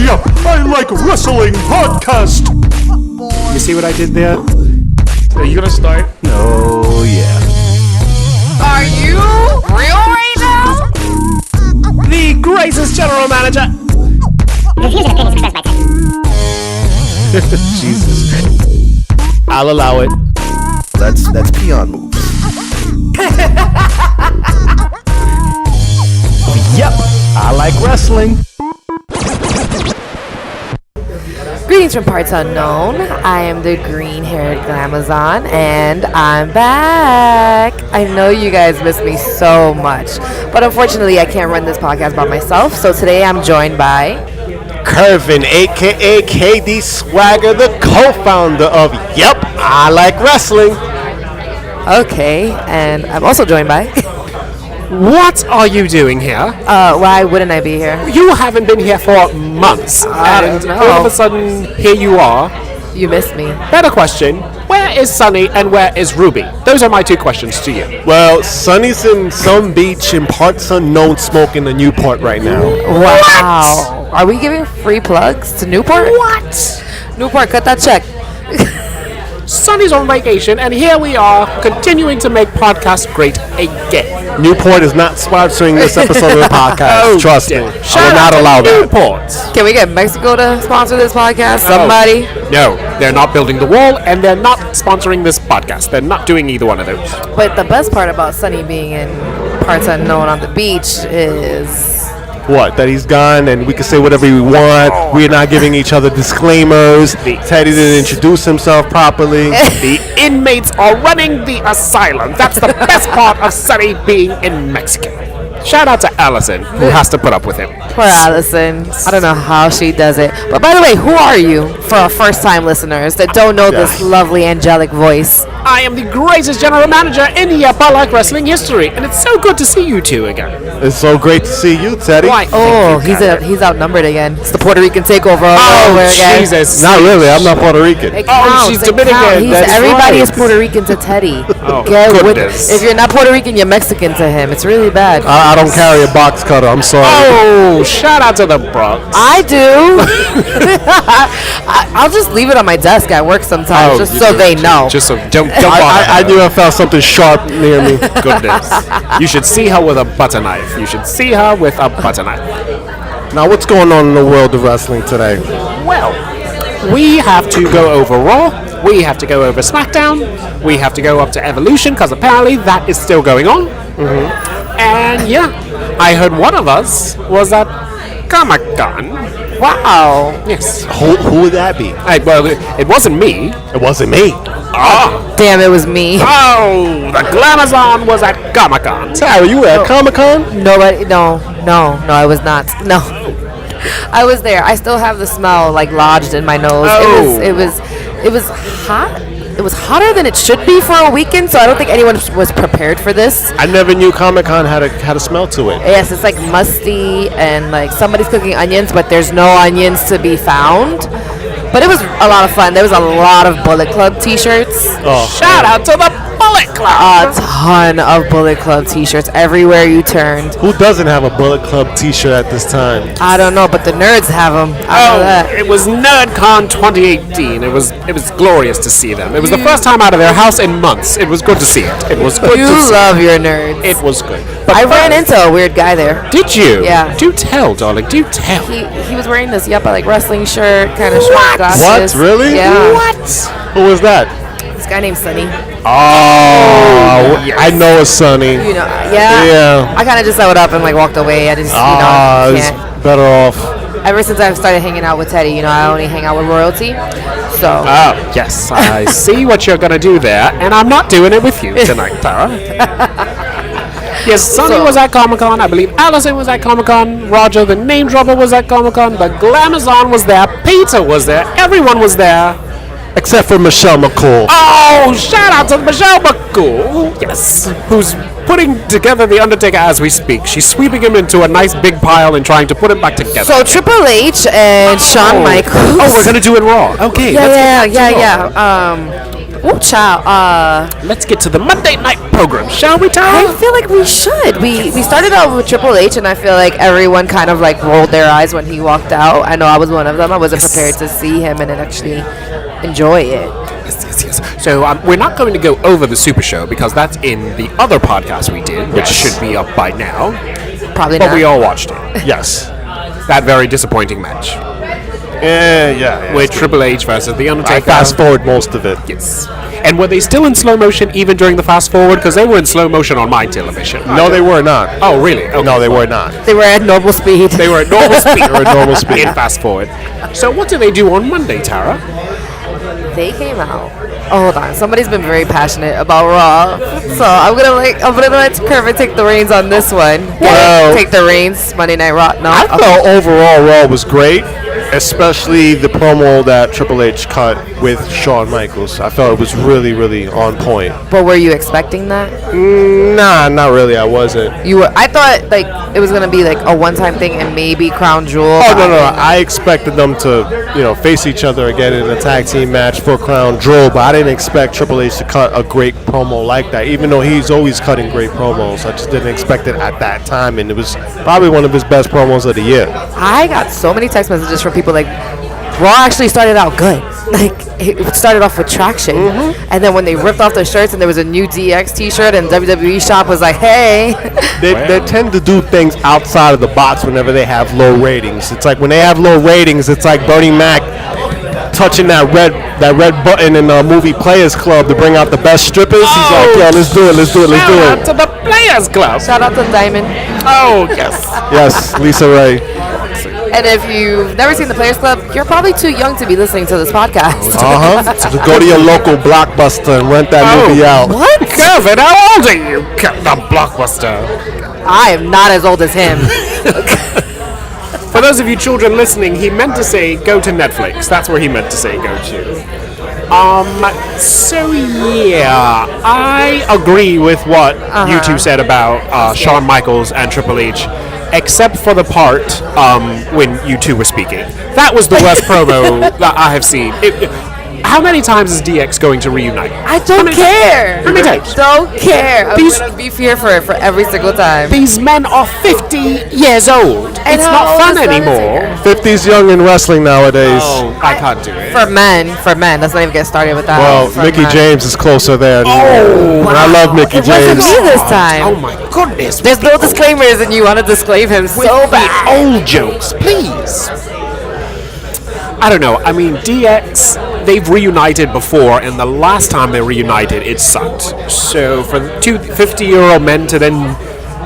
Yup, I Like Wrestling podcast. You see what I did there? Are you gonna start? Oh, yeah. Are you real right now? The greatest general manager. Jesus. I'll allow it. That's peon moves. Yep, I like wrestling. Greetings from parts unknown. I am the green-haired Glamazon, and I'm back. I know you guys miss me so much, but unfortunately, I can't run this podcast by myself. So today, I'm joined by Kervin, aka KD Swagger, the co-founder of Yep, I Like Wrestling. Okay, and I'm also joined by. What are you doing here? Why wouldn't I be here? You haven't been here for months, and don't know. all of a sudden, here you are. You missed me. Better question, where is Sonny and where is Ruby? Those are my two questions to you. Well, Sonny's in some beach in parts unknown smoking a Newport right now. Wow. Are we giving free plugs to Newport? What? Newport, cut that check. Sonny's on vacation, and here we are, continuing to make podcasts great again. Newport is not sponsoring this episode of the podcast. Trust me. I will not allow that. Newport. Can we get Mexico to sponsor this podcast? Somebody? No, they're not building the wall, and they're not sponsoring this podcast. They're not doing either one of those. But the best part about Sonny being in parts unknown on the beach is What? That he's gone and we can say whatever we want. We're not giving each other disclaimers. Teddy didn't introduce himself properly. The inmates are running the asylum. That's the best part of Sonny being in Mexico. Shout out to Allison, who has to put up with him. poor Allison. I don't know how she does it. But by the way, who are you for our first-time listeners that don't know this lovely angelic voice? I am the greatest general manager in Yep, I Like Wrestling history, and it's so good to see you two again. It's so great to see you, Teddy. Why? Oh, Thank you, he's outnumbered again. It's the Puerto Rican takeover all Oh, over again. Jesus. Not really. I'm not Puerto Rican. It Oh, counts, she's it Dominican. counts. That's Everybody right. is Puerto Rican to Teddy. Oh, Get with it. goodness. If you're not Puerto Rican, you're Mexican to him. It's really bad. I don't carry a box cutter. I'm sorry. Oh, shout out to the Bronx. I do. I'll just leave it on my desk at work sometimes, Oh, just you so do. they know. Just so don't bother I her. knew I found something sharp near me. Goodness. You should see her with a butter knife. You should see her with a butter knife. Now, what's going on in the world of wrestling today? Well, we have to go over Raw. We have to go over Smackdown. We have to go up to Evolution because apparently that is still going on. And yeah, I heard one of us was at Comic-Con. Wow. Yes. Who would that be? Well, it wasn't me. It wasn't me. Damn, it was me. Oh, the Glamazon was at Comic-Con. Tara, you were at Comic-Con? Nobody. No, I was not. No. I was there. I still have the smell like lodged in my nose. Oh. It was hot. It was hotter than it should be for a weekend, so I don't think anyone was prepared for this. I never knew Comic-Con had a smell to it. Yes, it's like musty and like somebody's cooking onions, but there's no onions to be found. But it was a lot of fun. There was a lot of Bullet Club t-shirts. Oh, Shout out to the Bullet Club. A ton of Bullet Club t-shirts everywhere you turned. who doesn't have a Bullet Club T-shirt at this time? I don't know, but the nerds have them. I know that. It was NerdCon 2018. It was glorious to see them. It was the first time out of their house in months. It was good to see it. It was good You to see. love your nerds. It was good. But I ran first- into a weird guy there. Did you? Yeah. Do tell, darling. Do tell. He was wearing this Yep, I Like Wrestling shirt, kind of short glasses. What? Really? Yeah. What? Who was that? This guy named Sonny. Oh, yes. I know a Sonny. You know, yeah. Yeah. I kind of just sewed up and like walked away. I just, It's can't. better off. Ever since I've started hanging out with Teddy, I only hang out with royalty. So. Oh, yes. I see what you're going to do there, and I'm not doing it with you tonight, Tara. Yes, Sonny was at Comic-Con. I believe Allison was at Comic-Con. Roger, the name dropper, was at Comic-Con. The Glamazon was there. Peter was there. Everyone was there. Except for Michelle McCool. Oh, shout out to Michelle McCool. Yes. Who's putting together The Undertaker as we speak. She's sweeping him into a nice big pile and trying to put him back together. So Triple H and Shawn Michaels. Oh, we're going to do it raw. Okay. Yeah. Ooh, child. Let's get to the Monday night program, shall we, Tara? I feel like we should. We started out with Triple H, and I feel like everyone kind of like rolled their eyes when he walked out. I know I was one of them. I wasn't prepared to see him and then actually enjoy it. Yes. So we're not going to go over the Super Show because that's in the other podcast we did, which should be up by now. Probably But not. we all watched it. Yes. That very disappointing match Yeah. with Triple H versus The I Undertaker. fast forward most of it. Yes. And were they still in slow motion even during the fast forward? Because they were in slow motion on my television. No, they were not. Oh, really? Okay. No, they were not. They were at normal speed. They were at normal speed. They were at normal speed. In fast forward. So what do they do on Monday, Tara? They came out. Oh, hold on. Somebody's been very passionate about Raw, so I'm gonna let Kervin take the reins on this one. Well- Take the reins. Monday Night Raw. No, I okay. felt overall Raw was great, especially the promo that Triple H cut with Shawn Michaels. I felt it was really, really on point. But were you expecting that? Nah, not really. I wasn't. You were. I thought like it was gonna be like a one-time thing and maybe Crown Jewel. Oh no! I expected them to, face each other again in a tag team match for Crown Jewel, but I didn't expect Triple H to cut a great promo like that. Even though he's always cutting great promos, I just didn't expect it at that time, and it was probably one of his best promos of the year. I got so many text messages from people like, Raw actually started out good. Like, it started off with traction. And then when they ripped off their shirts and there was a new DX t-shirt and WWE shop was like, hey. They tend to do things outside of the box whenever they have low ratings. It's like when they have low ratings, it's like Bernie Mac touching that red button in the movie Players Club to bring out the best strippers. He's like, yo, let's do it. Shout out to the Players Club. Shout out to Diamond. Oh, yes. Yes, Lisa Ray. And if you've never seen the Players Club, you're probably too young to be listening to this podcast. So go to your local Blockbuster and rent that movie out. What? Kervin, how old are you? The Blockbuster. I am not as old as him. For those of you children listening, he meant to say go to Netflix. That's where he meant to say go to. So yeah, I agree with what you two said about Shawn Michaels and Triple H, except for the part when you two were speaking. That was the worst promo that I have seen. How many times is DX going to reunite? I don't care. How many times? Don't care. I'm These- going to be here for it for every single time. These men are 50 years old. And It's how not old fun is The anymore. Undertaker? 50's young in wrestling nowadays. Oh, I can't do it. For men. Let's not even get started with that. Well, For Mickey men. James is closer there. Oh, And I love Mickey It wasn't James. me this time. Oh my goodness. There's no disclaimers, and you want to disclaim him so bad. Old jokes, please. I don't know. I mean, DX, they've reunited before, and the last time they reunited, it sucked. So for the two 50-year-old men to then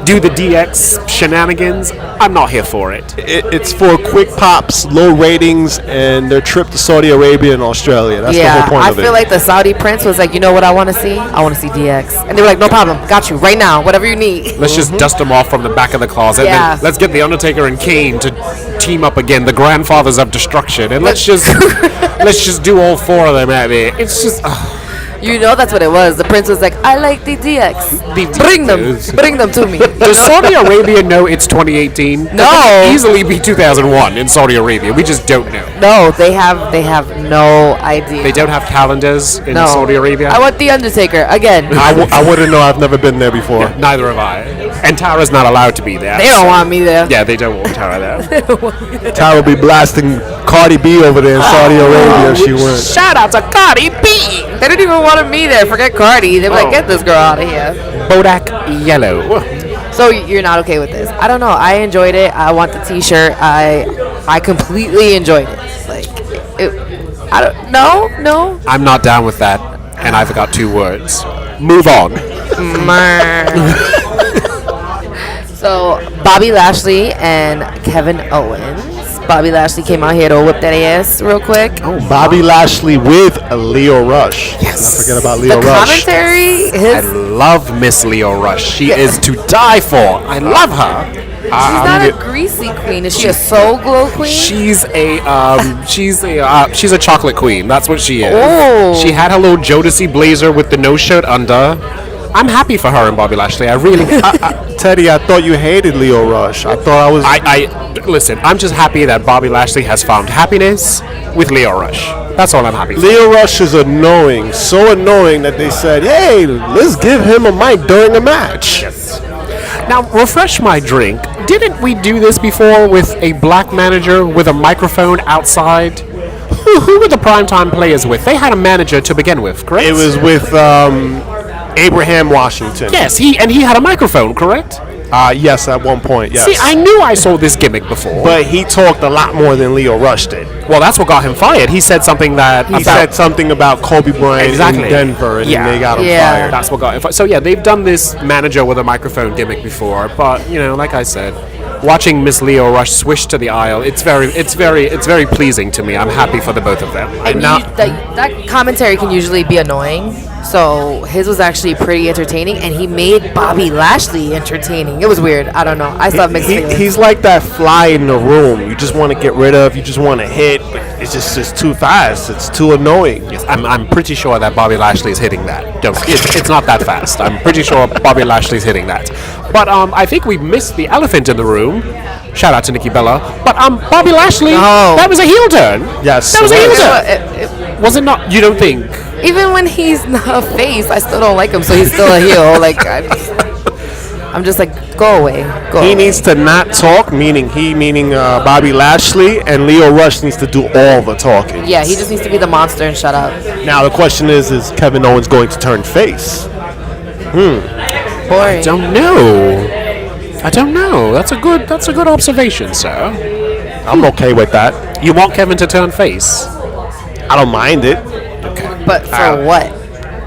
do the DX shenanigans, I'm not here for it. It's for quick pops, low ratings, and their trip to Saudi Arabia and Australia. That's the whole point I of it. feel like the Saudi prince was like, you know what I want to see? I want to see DX. And they were like, no problem. Got you right now. Whatever you need. Let's just dust them off from the back of the closet. Yeah. Then let's get the Undertaker and Kane to team up again, the grandfathers of destruction, and let's just do all four of them at it. It's just. You know that's what it was. The prince was like, I like the DX. Bring them to me. Does Saudi Arabia know it's 2018? No. It could easily be 2001 in Saudi Arabia. We just don't know. No, they have no idea. They don't have calendars in No. Saudi Arabia. I want the Undertaker again. I wouldn't know. I've never been there before. Neither have I. And Tara's not allowed to be there. They don't want me there. Yeah, they don't want Tara there. Ty will be blasting Cardi B over there in Saudi Arabia if she went. Shout out to Cardi B. They didn't even want me there. Forget Cardi. They were Oh. like, get this girl out of here. Bodak Yellow. So you're not okay with this? I don't know. I enjoyed it. I want the T-shirt. I completely enjoyed it. Like, I don't. No. I'm not down with that, and I've got two words. Move on. So Bobby Lashley and Kevin Owens. Bobby Lashley came out here to whip that ass real quick. Bobby Lashley with Leo Rush. Yes. Not forget about The Leo Rush. commentary, I love Miss Leo Rush. She is to die for. I love her. she's not a greasy queen. Is she a soul glow queen? She's a chocolate queen. That's what she is. Oh. She had her little Jodeci blazer with the no shirt under. I'm happy for her and Bobby Lashley. I really. Teddy, I thought you hated Leo Rush. I thought I was. Listen. I'm just happy that Bobby Lashley has found happiness with Leo Rush. That's all I'm happy for. Leo Rush is annoying, so annoying that they said, "Hey, let's give him a mic during a match." Yes. Now, refresh my drink. Didn't we do this before with a black manager with a microphone outside? Who were the primetime players with? They had a manager to begin with, correct? It was with Abraham Washington. Yes, he had a microphone, correct? Yes, at one point, yes. See, I knew I saw this gimmick before. But he talked a lot more than Leo Rush did. Well, that's what got him fired. He said something that... He said something about Kobe Bryant in Denver, and they got him fired. That's what got him fired. So, yeah, they've done this manager with a microphone gimmick before. But, like I said, watching Miss Leo Rush swish to the aisle, it's very pleasing to me. I'm happy for the both of them. And that commentary can usually be annoying. So his was actually pretty entertaining, and he made Bobby Lashley entertaining. It was weird. I don't know. I saw mixed feelings. He's like that fly in the room. You just want to get rid of. You just want to hit, but it's just too fast. It's too annoying. Yes, I'm pretty sure that Bobby Lashley is hitting that. It's not that fast. I'm pretty sure Bobby Lashley's hitting that. But I think we missed the elephant in the room. Shout out to Nikki Bella. But Bobby Lashley, that was a heel turn. Yes. That was a heel turn. Was it not? You don't think? Even when he's not a face, I still don't like him, so he's still a heel. Like, I'm just like, go away. He needs to not talk, meaning Bobby Lashley, and Leo Rush needs to do all the talking. Yeah, he just needs to be the monster and shut up. Now the question is Kevin Owens going to turn face? Boring. I don't know. That's a good observation, sir. I'm okay with that. You want Kevin to turn face? I don't mind it. Okay. But for what?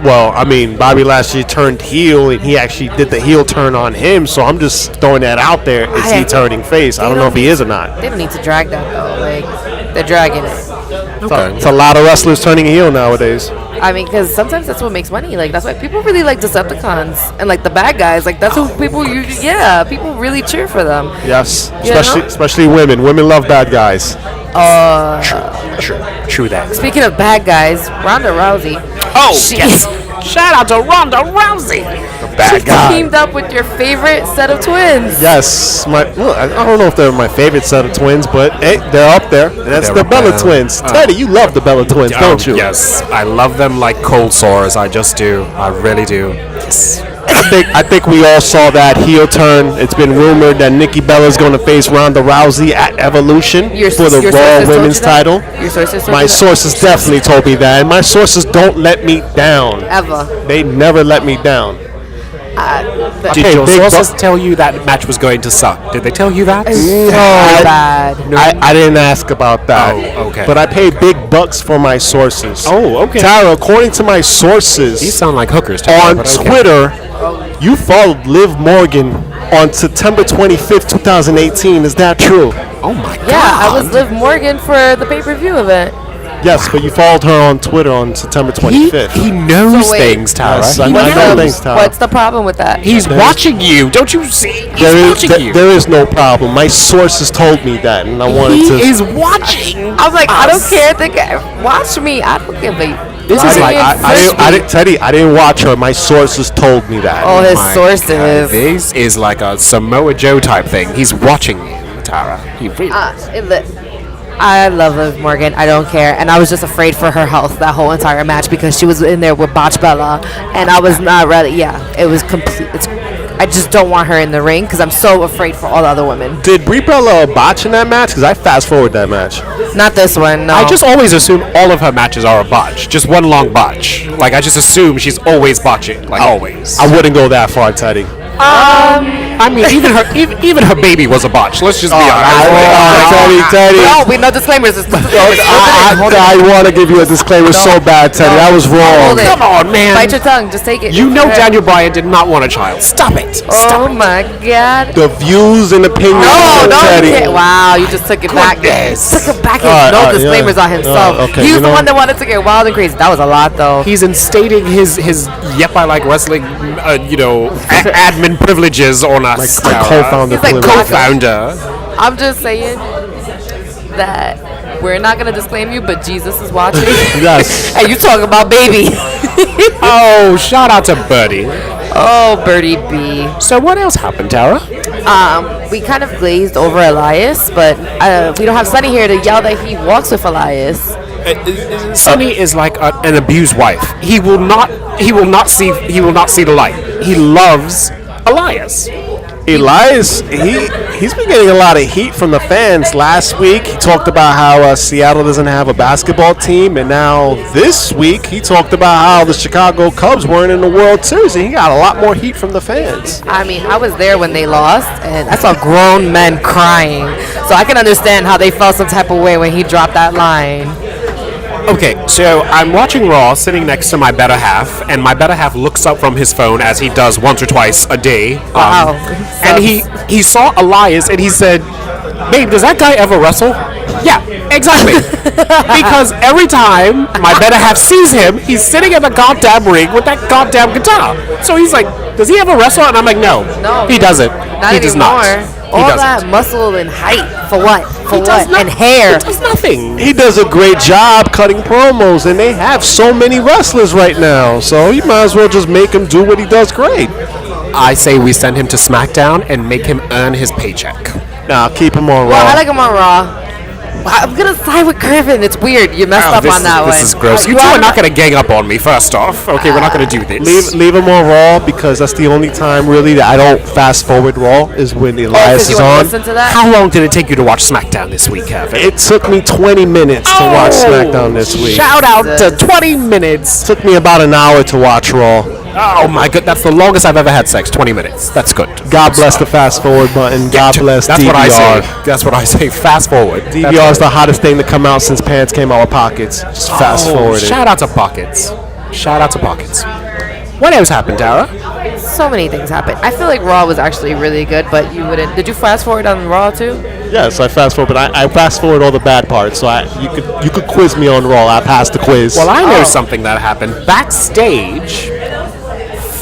Well, I mean, Bobby Lashley turned heel, and he actually did the heel turn on him, so I'm just throwing that out there. Is he turning face? I don't know if he is or not. They don't need to drag that, though. Like, they're dragging it. Okay. It's a lot of wrestlers turning heel nowadays. I mean, because sometimes that's what makes money. Like, that's why people really like Decepticons and, like, the bad guys. Like, that's who people usually, people really cheer for them. Yes, You know? especially women. Women love bad guys. True that. Speaking of bad guys, Ronda Rousey. Yes. Shout out to Ronda Rousey. Bad guy. Teamed up with your favorite set of twins. Yes, I don't know if they're my favorite set of twins, but hey, they're up there. That's the Bella twins. Teddy, you love the Bella twins, don't you? Yes, I love them like cold sores. I just do. I really do. Yes. I think we all saw that heel turn. It's been rumored that Nikki Bella's going to face Ronda Rousey at Evolution for the Raw Women's title. Your sources told My you that? sources definitely told me that, and my sources don't let me down. Ever. They never let me down. Did your sources tell you that match was going to suck? Did they tell you that? So bad. I didn't ask about that. Oh, okay. But I paid big bucks for my sources. Oh, okay. Tara, according to my sources, These sound like hookers to on me, but okay. Twitter, you followed Liv Morgan on September 25th, 2018. Is that true? Oh my God. Yeah, I was Liv Morgan for the pay-per-view event. Yes, but you followed her on Twitter on September 25th. He knows So wait. things, Tara. Yes, He I knows. know things, Tara. What's the problem with that? He's watching you. Don't you see? He's watching you. There is no problem. My sources told me that, and I wanted He to. is watching. I was like, I don't care. Watch me. I don't give a. This is like Teddy, I didn't watch her. My sources told me that. Oh, his My sources. God, this is like a Samoa Joe type thing. He's watching you, Tara. He really I love Liv Morgan. I don't care. And I was just afraid for her health that whole entire match because she was in there with Botch Bella. And I was not ready. Yeah, it was complete. I just don't want her in the ring because I'm so afraid for all the other women. Did Brie Bella botch in that match? Because I fast forward that match. Not this one, no. I just always assume all of her matches are a botch. Just one long botch. Like, I just assume she's always botching. Like, always. I wouldn't go that far, Teddy. I mean, even her baby was a botch. Let's just be honest. Teddy. No, we no disclaimers. I want to give you a disclaimer so bad, Teddy. That was wrong. Hold it. Come on, man. Bite your tongue. Just take it. You know Okay. Daniel Bryan did not want a child. Stop it. Oh my God. The views and opinions No, of no, you Teddy. can't. Wow, you just took it back. Goodness. Took it back. All right, No all right, disclaimers yeah. on himself. Okay, He was you the know- one that wanted to get wild and crazy. That was a lot, though. He's instating his yep, I like wrestling, admin privileges on us. Like Tara. co-founder. He's like privilege. Co-founder. I'm just saying that we're not gonna disclaim you, but Jesus is watching. Yes. And you talking about baby? Oh, shout out to Buddy. Oh, Birdie B. So what else happened, Tara? We kind of glazed over Elias, but we don't have Sonny here to yell that he walks with Elias. Sonny is like an abused wife. He will not see the light. He loves Elias. Elias, he's been getting a lot of heat from the fans. Last week, he talked about how Seattle doesn't have a basketball team, and now this week, he talked about how the Chicago Cubs weren't in the World Series, and he got a lot more heat from the fans. I mean, I was there when they lost, and I saw grown men crying, so I can understand how they felt some type of way when he dropped that line. Okay, so I'm watching Raw, sitting next to my better half, and my better half looks up from his phone as he does once or twice a day. Wow. And he saw Elias, and he said, "Babe, does that guy ever wrestle?" Yeah, exactly. Because every time my better half sees him, he's sitting in the goddamn ring with that goddamn guitar. So he's like, "Does he ever wrestle?" And I'm like, "No, he doesn't. Not he does anymore. not." All doesn't. that muscle and height for what? For He does what? And hair. He does nothing. He does a great job cutting promos, and they have so many wrestlers right now, so you might as well just make him do what he does great. I say we send him to Smackdown and make him earn his paycheck. Nah, keep him on Raw. Well, I like him on Raw. I'm gonna side with Kervin. It's weird. You messed up on that one. This is gross. You two are not gonna gang up on me. First off, okay, we're not gonna do this. Leave him on Raw, because that's the only time really that I don't fast forward Raw is when Elias is on. Listen to that? How long did it take you to watch SmackDown this week, Kervin? It took me 20 minutes to watch SmackDown this week. Shout out to 20 minutes. Took me about an hour to watch Raw. Oh my god, that's the longest I've ever had sex. 20 minutes. That's good. God bless the fast forward button. God bless That's DVR. what I say. That's what I say. Fast forward. DVR is the hottest thing to come out since pants came out with pockets. Just fast forward it. Shout out to Pockets. Shout out to Pockets. What else happened, Tara? So many things happened. I feel like Raw was actually really good, but you wouldn't. Did you fast forward on Raw too? Yes, I fast forward, but I fast forward all the bad parts. So you could quiz me on Raw. I passed the quiz. Well, I know something that happened. Backstage,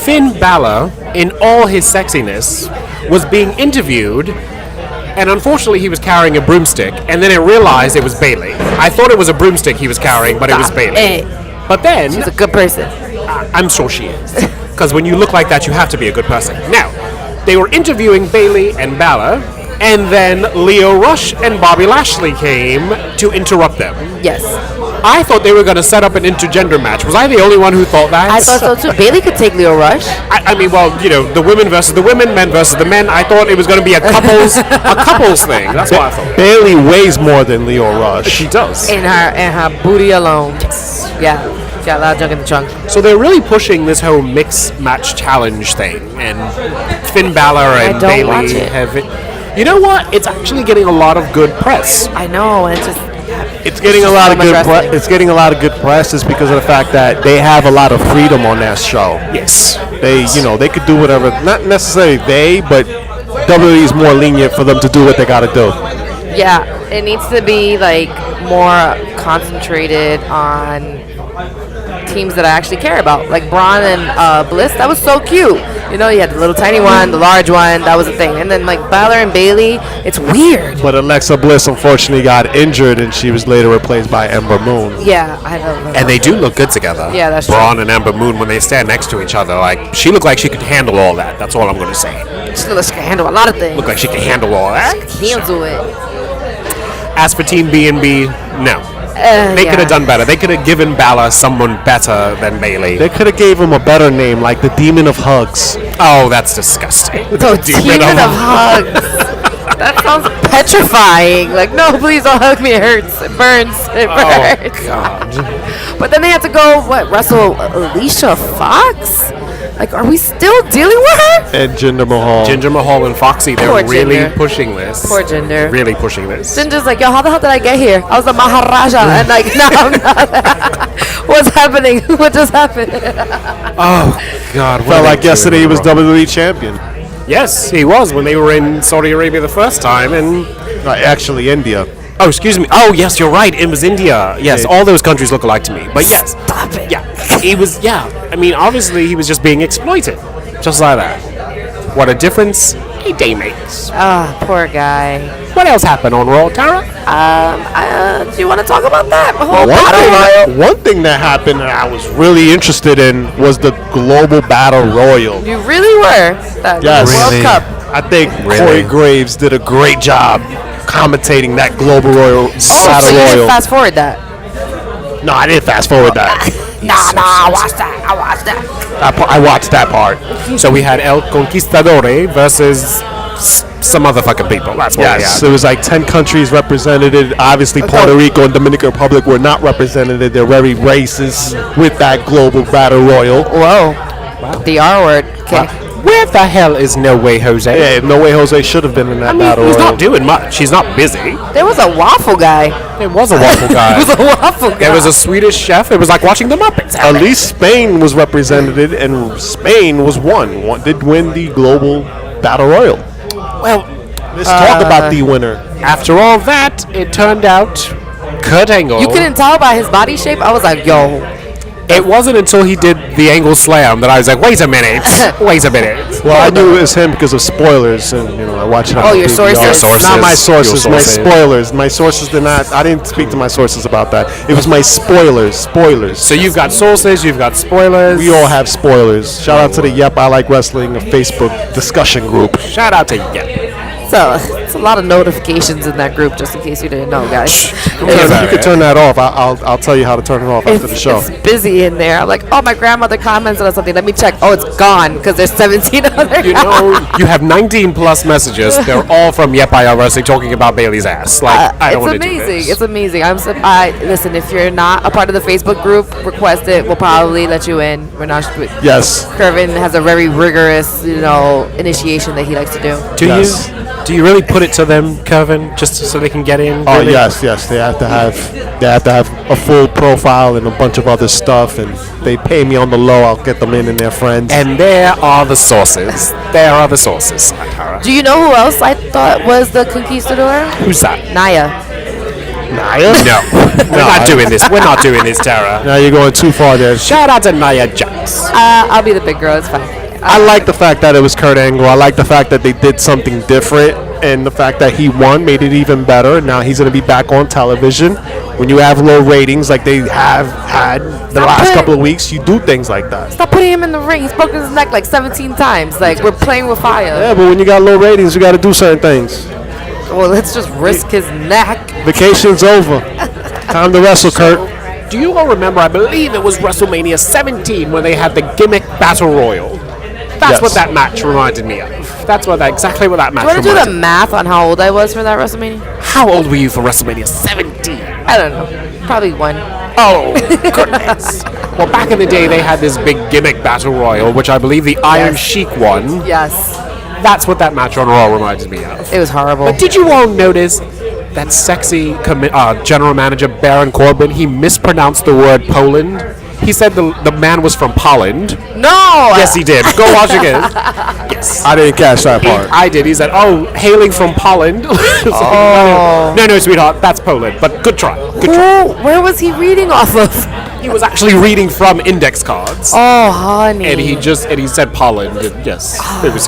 Finn Balor, in all his sexiness, was being interviewed, and unfortunately he was carrying a broomstick, and then I realized it was Bayley. I thought it was a broomstick he was carrying, but it was Bayley. Hey, But then, she's a good person. I'm sure she is. Because when you look like that, you have to be a good person. Now, they were interviewing Bayley and Balor, and then Lio Rush and Bobby Lashley came to interrupt them. Yes. I thought they were going to set up an intergender match. Was I the only one who thought that? I thought so too. Bailey could take Leo Rush. I mean, well, you know, the women versus the women, men versus the men. I thought it was going to be a couples thing. That's what I thought. Bailey weighs more than Lio Rush. She does. In her booty alone. Yeah. She got a lot of junk in the trunk. So they're really pushing this whole mixed match challenge thing, and Finn Balor and don't watch Bayley it. have it. You know what? It's actually getting a lot of good press. I know, and it's just It's getting a lot of so much good. wrestling. It's getting a lot of good press is because of the fact that they have a lot of freedom on that show. Yes. They could do whatever. Not necessarily they, but WWE is more lenient for them to do what they got to do. yeah, it needs to be like more concentrated on teams that I actually care about, like Braun and Bliss. That was so cute. You know, you had the little tiny one, the large one. That was a thing. And then like Balor and Bayley, it's weird. But Alexa Bliss unfortunately got injured, and she was later replaced by Ember Moon. Yeah, I know. And they do look good together. Yeah, that's true. Braun and Ember Moon, when they stand next to each other, like, she looked like she could handle all that. That's all I'm going to say. She can handle a lot of things. Looked like she could handle all that. Handle it. As for Team B&B, no. They could have done better. They could have given Balor someone better than Bayley. They could have gave him a better name, like the Demon of Hugs. Oh, that's disgusting. So demon of hugs. That sounds petrifying. Like, no, please don't hug me. It hurts. It burns. It burns. Oh, God. But then they have to go, wrestle Alicia Fox? Like, are we still dealing with her? And Jinder Mahal. Ginger Mahal and Foxy, they're Poor really Jinder. pushing this. Poor Jinder. Really pushing this. Jinder's like, yo, how the hell did I get here? I was the Maharaja. And like, no, I'm not. What's happening? What just happened? Oh, God. Felt like yesterday he was WWE champion. Yes, he was when they were in Saudi Arabia the first time. And Actually, India. oh, excuse me. Oh, yes, you're right. It was India. Yes, all those countries look alike to me. But yes. Stop it. Yeah, he was, yeah. I mean, obviously, he was just being exploited. Just like that. What a difference Hey, Day-Mates. Ah, poor guy. What else happened on Raw, Tara? Do you want to talk about that? Whole battle royal? One thing that happened that I was really interested in was the Global Battle Royal. You really were. That Yes. World Really? Cup. I think Corey Graves did a great job commentating that Global Royal Oh, so Battle you Royal. didn't fast forward that? No, I didn't fast forward that. Nah, I watched that. I watched that part. So we had El Conquistador versus some other fucking people. That's what we Yes, had. it was like 10 countries represented. Obviously, Puerto Rico and Dominican Republic were not represented. They're very racist with that Global Battle Royal. Whoa. The R word. Okay. Where the hell is No Way Jose? Yeah, no way Jose should have been in that I mean, Battle he's Royal. not doing much. He's not busy. There was a waffle guy. It was a waffle guy. There was a waffle guy. There was a Swedish chef. It was like watching the Muppets. At least Spain was represented, and Spain was did win the Global Battle Royal. Well, Let's talk about the winner. after all that, it turned out Kurt Angle. You couldn't tell by his body shape? I was like, yo. It wasn't until he did the Angle Slam that I was like, wait a minute. Wait a minute. Well, I knew it was him because of spoilers, and I watched it on Oh, your TV. sources. Your sources. Not my sources, Your my sources. spoilers. My sources did not. I didn't speak to my sources about that. It was my spoilers. Spoilers. So you've got sources, you've got spoilers. We all have spoilers. Shout out to the Yep I Like Wrestling Facebook discussion group. Shout out to Yep. So, it's a lot of notifications in that group, just in case you didn't know, guys. You can turn that off. I'll tell you how to turn it off after the show. It's busy in there. I'm like, oh, my grandmother commented on something. Let me check. Oh, it's gone because there's 17 other. You know, you have 19 plus messages. They're all from Yep I Wrestling talking about Bailey's ass. Like, I don't It's want to do amazing. this. It's amazing. Listen. If you're not a part of the Facebook group, request it. We'll probably let you in. We're not. Yes. Kervin has a very rigorous, initiation that he likes to do. Do you really put it to them, Kervin, just so they can get in? Oh really? yes. They have to have a full profile and a bunch of other stuff, and they pay me on the low. I'll get them in and their friends. And there are the sources. There are the sources. Tara. Do you know who else I thought was the conquistador? Who's that? Naya. Naya? No, we're not doing this. We're not doing this, Tara. Now you're going too far there. Shout out to Nia Jax. I'll be the big girl. It's fine. I like the fact that it was Kurt Angle. I like the fact that they did something different, and the fact that he won made it even better. Now he's going to be back on television. When you have low ratings like they have had the last couple of weeks, you do things like that. Stop putting him in the ring. He's broken his neck like 17 times. Like, we're playing with fire. Yeah, but when you got low ratings, you got to do certain things. Well, let's just risk his neck. Vacation's over. Time to wrestle, Kurt. Do you all remember? I believe it was WrestleMania 17 when they had the gimmick battle royal. That's Yes. what that match reminded me of. That's exactly what that match Do you want to do reminded the me. math on how old I was for that WrestleMania? How old were you for WrestleMania 17? I don't know. Probably one. Oh, goodness. Well, back in the day, they had this big gimmick battle royal, which I believe the Iron Yes. Sheik won. Yes. That's what that match on Raw reminded me of. It was horrible. But did you all notice that sexy general manager Baron Corbin, he mispronounced the word Poland? He said the man was from Poland. No! Yes, he did. Go watch again. Yes. I didn't catch that part. I did. He said, "Oh, hailing from Poland." No, sweetheart, that's Poland. But good try. Good try. Where was he reading off of? He was actually reading from index cards, Oh, honey. and he said Poland. And yes, it was.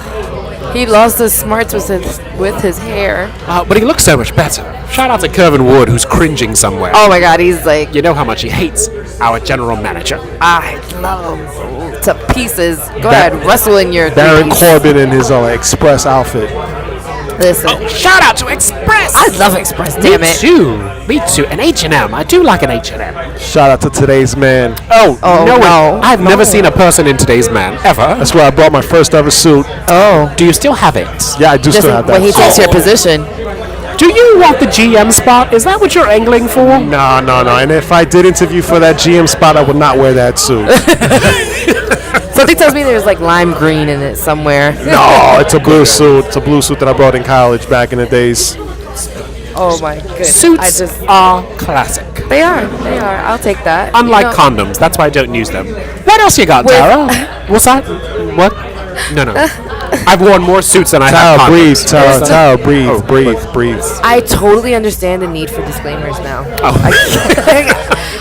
He lost his smarts with his hair. But he looks so much better. Shout out to Kervin Wood, who's cringing somewhere. Oh my God, he's like, You know how much he hates our general manager. I love him to pieces. Go ahead, wrestle in your Baron 30s. Corbin in his Express outfit. Listen, Shout out to Express. I love Express, damn Me it. too. Me too. An H&M. I do like an H&M. Shout out to Today's Man. Oh no! no. I've never seen a person in Today's Man ever. That's where I bought my first ever suit. Oh. Do you still have it? Yeah, I do still have that. When he takes your position. Do you want the GM spot? Is that what you're angling for? No. And if I did interview for that GM spot, I would not wear that suit. Something tells me there's like lime green in it somewhere. No, it's a blue suit. It's a blue suit that I brought in college back in the days. Oh my goodness. Suits are classic. They are. I'll take that. Unlike You know, condoms, that's why I don't use them. What else you got, With- Tara? What's that? What? No. I've worn more suits than I have Tara, breathe. condoms. Tara, breathe. I totally understand the need for disclaimers now. Oh.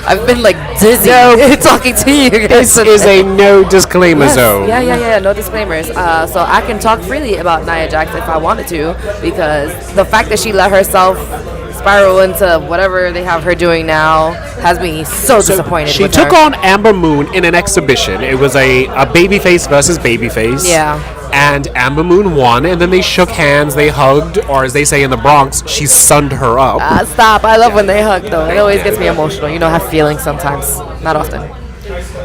I've been like dizzy talking to you guys. This is a no disclaimer zone. Yeah. No disclaimers. So I can talk freely about Nia Jax if I wanted to, because the fact that she let herself spiral into whatever they have her doing now has me so disappointed. She with took her. on Amber Moon in an exhibition. It was a babyface versus babyface. Yeah. And Amber Moon won, and then they shook hands, they hugged, or as they say in the Bronx, she sunned her up. Stop. I love when they hug, though. It always gets me emotional. You know, I have feelings sometimes. Not often.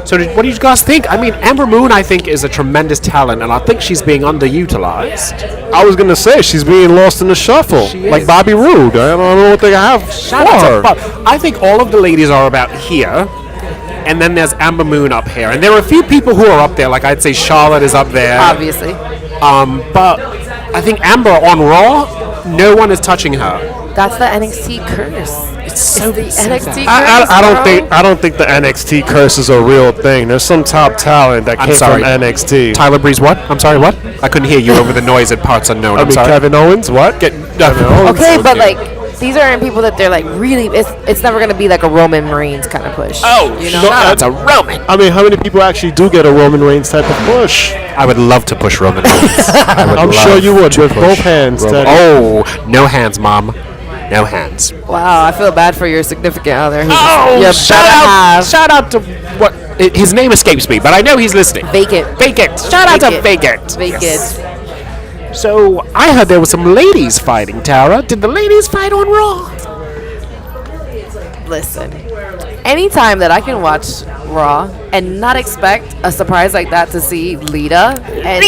So what do you guys think? I mean, Amber Moon, I think, is a tremendous talent, and I think she's being underutilized. I was gonna say she's being lost in the shuffle, She like is. Bobby Roode. I don't know what they have Shout for out her. to Bob. I think all of the ladies are about here, and then there's Amber Moon up here. And there are a few people who are up there, like I'd say Charlotte is up there. Obviously. But I think Amber on Raw, no one is touching her. That's the NXT curse. It's so the NXT curse. I don't think the NXT curse is a real thing. There's some top talent that I'm came sorry. from NXT. Tyler Breeze, what? I'm sorry, what? I couldn't hear you over the noise at Parts Unknown. I I'm mean, sorry. Kevin Owens, what? Kevin Owens. Okay, but like these aren't people that they're like really. It's never gonna be like a Roman Reigns kind of push. Oh, you know. no, that's a Roman. I mean, how many people actually do get a Roman Reigns type of push? I would love to push Roman Reigns. I'm sure you would with both hands. Teddy. Oh, no hands, Mom. No hands. Wow, I feel bad for your significant other. Oh, you shout better out! have Shout out to what? His name escapes me, but I know he's listening. Vacant. Vacant. Shout out to Vacant. Vacant. So I heard there were some ladies fighting. Tara, did the ladies fight on Raw? Listen, anytime that I can watch Raw and not expect a surprise like that to see Lita, and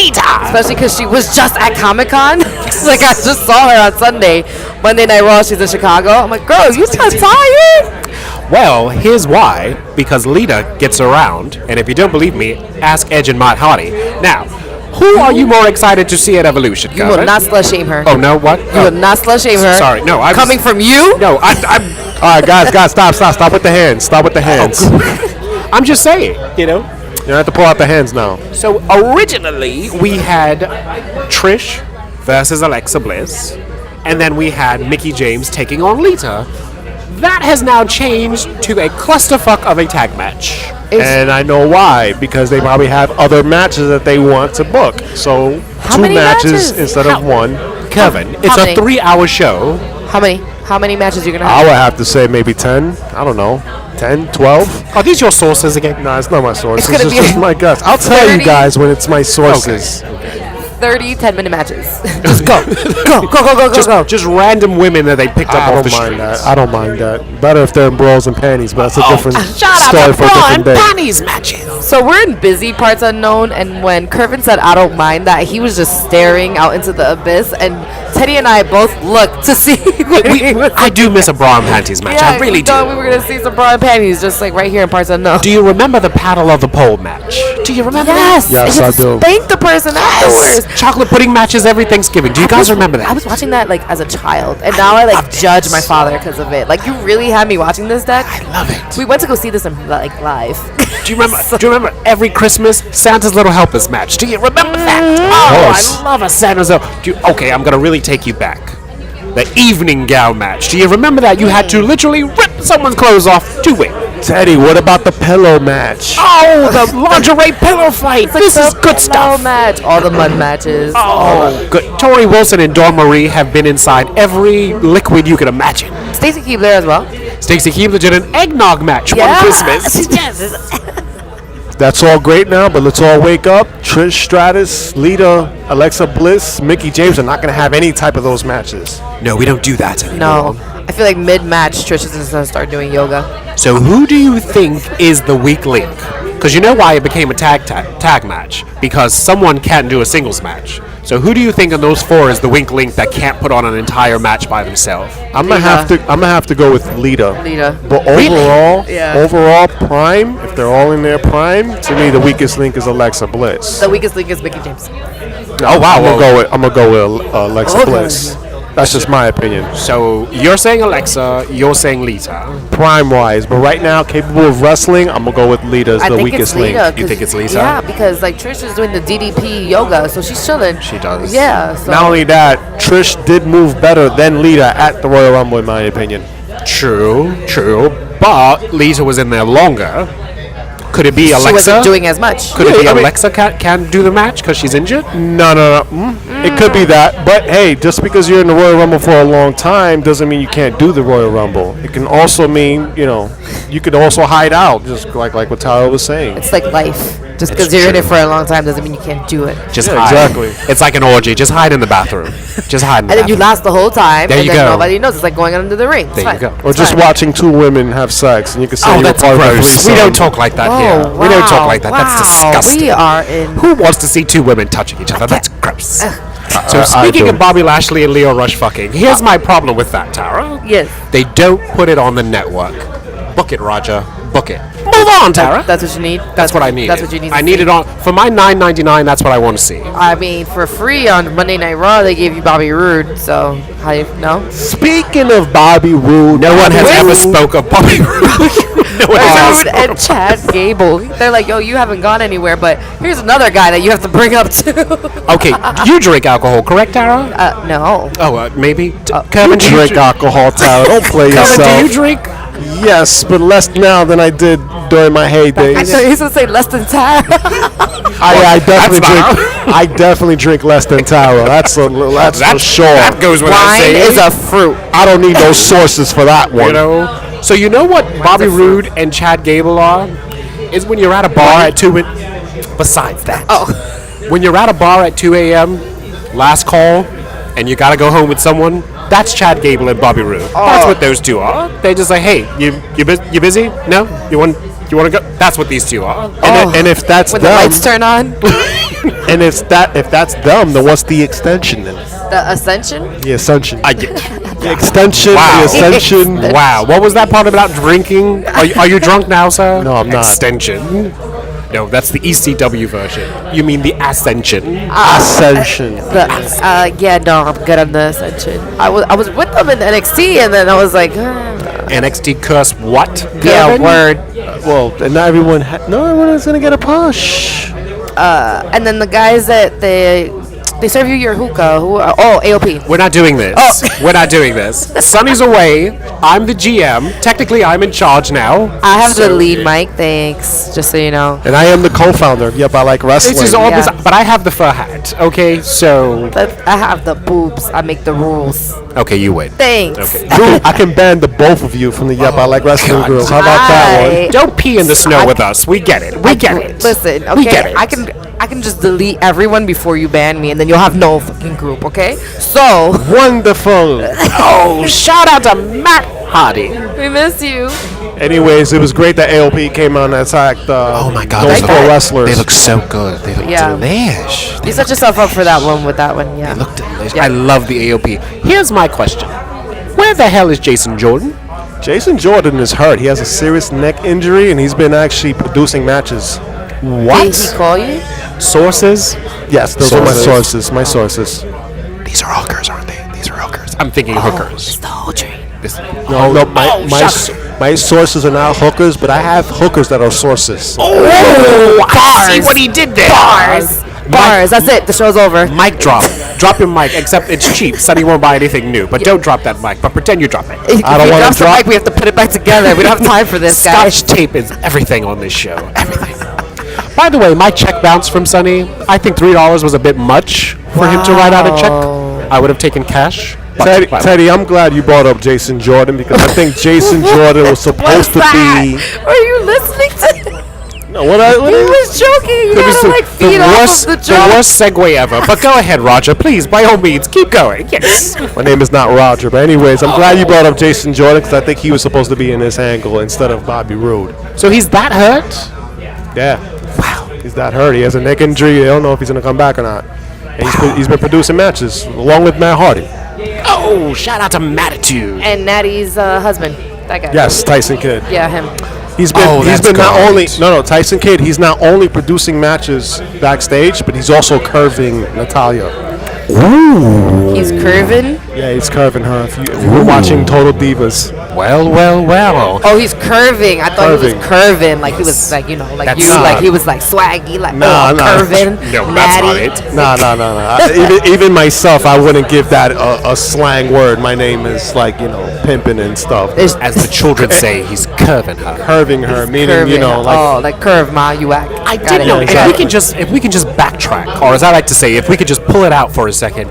especially because she was just at Comic-Con, like I just saw her on Sunday, Monday Night Raw. She's in Chicago. I'm like, girl, you just tired? Well, here's why. Because Lita gets around, and if you don't believe me, ask Edge and Matt Hardy. Now, who are you more excited to see at Evolution? You will not slut shame her. Oh no, what? You will not slut shame her. Sorry, no. I was- Coming from you? No, I'm All right, guys, stop with the hands. Stop with the hands. I'm just saying, you know. You don't have to pull out the hands now. So originally we had Trish versus Alexa Bliss, and then we had Mickie James taking on Lita. That has now changed to a clusterfuck of a tag match. And I know why, because they probably have other matches that they want to book. So How two many matches matches? instead of one. Kevin, How it's a many? 3-hour show. How many? How many matches are you gonna I have? would have to say maybe 10. I don't know. 10, 12? Are these your sources again? No, it's not my source. It's It's, gonna just be my guess. I'll tell 30. you guys when it's my sources. 30 10-minute matches. Just go. Go. Just random women that they picked up I off the don't mind streets. that. I don't mind that. Better if they're in bras and panties, but that's a different Shout story out to for a different Braun day. Panties matches. So we're in busy Parts Unknown, and when Kervin said I don't mind that, he was just staring out into the abyss, and Teddy and I both looked to see. I do miss a bra and panties match. I really we thought do. we were gonna see some bra and panties, just like right here in Parts Unknown. Do you remember the Paddle of the Pole match? Do you remember Yes, that? Yes, and you I just do. Spank the person afterwards. Chocolate pudding matches every Thanksgiving. Do you guys remember that? I was watching that like as a child, and now I like judge my father because of it. Like you really had me watching this, Dad. I love it. We went to go see this in like live. Do you remember? Do you remember every Christmas Santa's Little Helpers match? Do you remember that? Oh, course. I love a Santa's Little. Okay, I'm gonna really take you back. The evening gown match. Do you remember that? You had to literally rip someone's clothes off to win. Teddy, what about the pillow match? Oh, the lingerie pillow fight. This is good Pillow stuff. match, all the mud matches. Oh, good. Tori Wilson and Dawn Marie have been inside every liquid you could imagine. Stacey Keebler as well. Stacey Keebler did an eggnog match one Christmas. Yes. That's all great now, but let's all wake up. Trish Stratus, Lita, Alexa Bliss, Mickie James are not going to have any type of those matches. No, we don't do that anymore. No, I feel like mid-match Trish is just gonna start doing yoga. So who do you think is the weak link? Because you know why it became a tag match? Because someone can't do a singles match. So who do you think of those four is the weak link that can't put on an entire match by themselves? I'm gonna have to go with Lita. Lita. But Really? overall prime, if they're all in their prime, to me the weakest link is Alexa Bliss. The weakest link is Mickie James. Oh wow! I'm gonna go with Alexa Okay. Bliss. That's just my opinion. So you're saying Alexa, you're saying Lita. Prime wise, but right now capable of wrestling, I'm gonna go with Lita as I the think weakest it's link. Lita. You think it's Lisa? Yeah, because like Trish is doing the DDP yoga, so she's chilling. She does. Yeah. So Not only that, Trish did move better than Lita at the Royal Rumble, in my opinion. True. But Lita was in there longer. Could it be She Alexa? wasn't doing as much. Could it be I mean- Alexa can't do the match because she's injured? No. It could be that, but hey, just because you're in the Royal Rumble for a long time doesn't mean you can't do the Royal Rumble. It can also mean, you could also hide out, just like what Tyler was saying. It's like life. Just It's because you're in it true. for a long time doesn't mean you can't do it. Just Yeah, hide. exactly. It's like an orgy. Just hide in the bathroom. Just hide in the And then you bathroom. last the whole time, There and you then go. nobody knows. It's like going under the ring. It's There you fine. go. Or It's just fine. watching two women have sex, and you can say Oh, you're that's part of a gross. threesome. We don't talk like that here. Oh, We don't talk wow, like that. That's wow. disgusting. We are in. Who wants to see two women touching each other? That's gross. So I speaking do. of Bobby Lashley and Leo Rush fucking, here's my problem with that, Tara. Yes. They don't put it on the network. Book it, Roger. Book it. Move on, Tara. That's what you need. That's what I need. That's what you need. I to need see. it on for my $9.99. That's what I want to see. I mean, for free on Monday Night Raw, they gave you Bobby Roode. So how you know? Speaking of Bobby Roode, No one has Wait. ever spoke of Bobby Roode. No one has Roode ever and Chad Gable. They're like, yo, you haven't gone anywhere, but here's another guy that you have to bring up too. Okay, you drink alcohol, correct, Tara? No. Oh, maybe. you Kervin, do drink you alcohol, Tyler. Don't play Kervin, yourself. do you drink? Yes, but less now than I did during my I heydays. know he's gonna say less than time. I definitely that's drink. I definitely drink less than Taro. That's for sure. That goes without Wine saying. is a fruit. I don't need no sources for that one. You know. So you know what Bobby a fruit. Roode and Chad Gable are? Is when you're at a bar at 2 Besides that. Oh. When you're at a bar at 2 a.m., last call, and you gotta go home with someone, that's Chad Gable and Bobby Roode. That's what those two are. They just like, hey, you busy? No? You want to go? That's what these two are. And if that's When the them, lights turn on, and if that's them, then what's the extension then? the Ascension. The ascension. I get. The extension. Wow. The ascension. Wow. What was that part about drinking? Are you drunk now, sir? No, I'm not. Extension. No, that's the ECW version. You mean the Ascension? Ascension. Yeah, no, I'm good on the Ascension. I was with them in NXT, and then I was like, NXT curse what? yeah, Kervin? word. Well, and not everyone is gonna get a push. And then the guys that they serve you your hookah. AOP. We're not doing this. Oh. We're not doing this. Sonny's away. I'm the GM. Technically, I'm in charge now. I have the lead mic. Thanks, just so you know. And I am the co-founder of Yep, I Like Wrestling. This is all Yeah. but I have the fur hat. Okay, so But I have the boobs. I make the rules. okay, you win. Thanks. Okay. Dude, I can ban the both of you from the Yep, I Like Wrestling God. group. How about that one? I- Don't pee in the snow with us. We get it. We get it. Listen, okay. We get it. I can just delete everyone before you ban me, and then you'll have no fucking group. Okay. So Wonderful. Oh, shout out to Matt Hardy. we miss you. Anyways, it was great that AOP came on and attacked those those four look- wrestlers. They look so good. They look Yeah. delish. You set yourself up for that one with that one. Yeah. They look delicious. Yeah. I love the AOP. Here's my question. Where the hell is Jason Jordan? Jason Jordan is hurt. He has a serious neck injury, and he's been actually producing matches. Did he call you? Sources? Yes, those are my Sources. sources. My sources. These are hookers, aren't they? These are hookers. I'm thinking hookers. The whole train. No, shut my sources are not hookers, but I have hookers that are sources. Oh, I see what he did there. Bars. That's it. The show's over. Mic drop. Drop your mic, except it's cheap. Sonny won't buy anything new. But don't drop that mic. But pretend you drop it. If I don't he wanna drops the drop- mic, we have to put it back together. We don't have time for this, guys. Scotch tape is everything on this show. Everything. By the way, my check bounced from Sonny. I think $3 was a bit much for him to write out a check. I would have taken cash. but- Teddy, I'm glad you brought up Jason Jordan because I think Jason Jordan was supposed to be. Were you listening to? No, He was joking. He had to like feed off of the the joke. worst segue ever. But go ahead, Roger. Please, by all means, keep going. Yes. My name is not Roger, but anyways, I'm glad you brought up Jason Jordan because I think he was supposed to be in this angle instead of Bobby Roode. So he's that hurt? Yeah. Wow. He's that hurt. He has a neck injury. I don't know if he's going to come back or not. And he's been producing matches along with Matt Hardy. Oh, shout out to Matitude. And Natty's husband. That guy. Yes, Tyson Kidd. Yeah, him. He's been that's not great. only Tyson Kidd. He's not only producing matches backstage, but he's also curving Natalia. He's Kervin. Yeah, he's curving her. If you were watching Total Divas, Well, well, well. Oh, he's curving. I thought he Curving. was curving, like he was like, you know, like That's you, not- like he was like swaggy, like Nah, nah. curving. No, that's not natty. it. No. Even myself, I wouldn't give that a slang word. My name is like, pimping and stuff. It's As the children say, he's curving her. Curving her, meaning, curving. like like curve, ma, you act. I Got did it. know. exactly. If we can just backtrack, or as I like to say, if we could just pull it out for a second.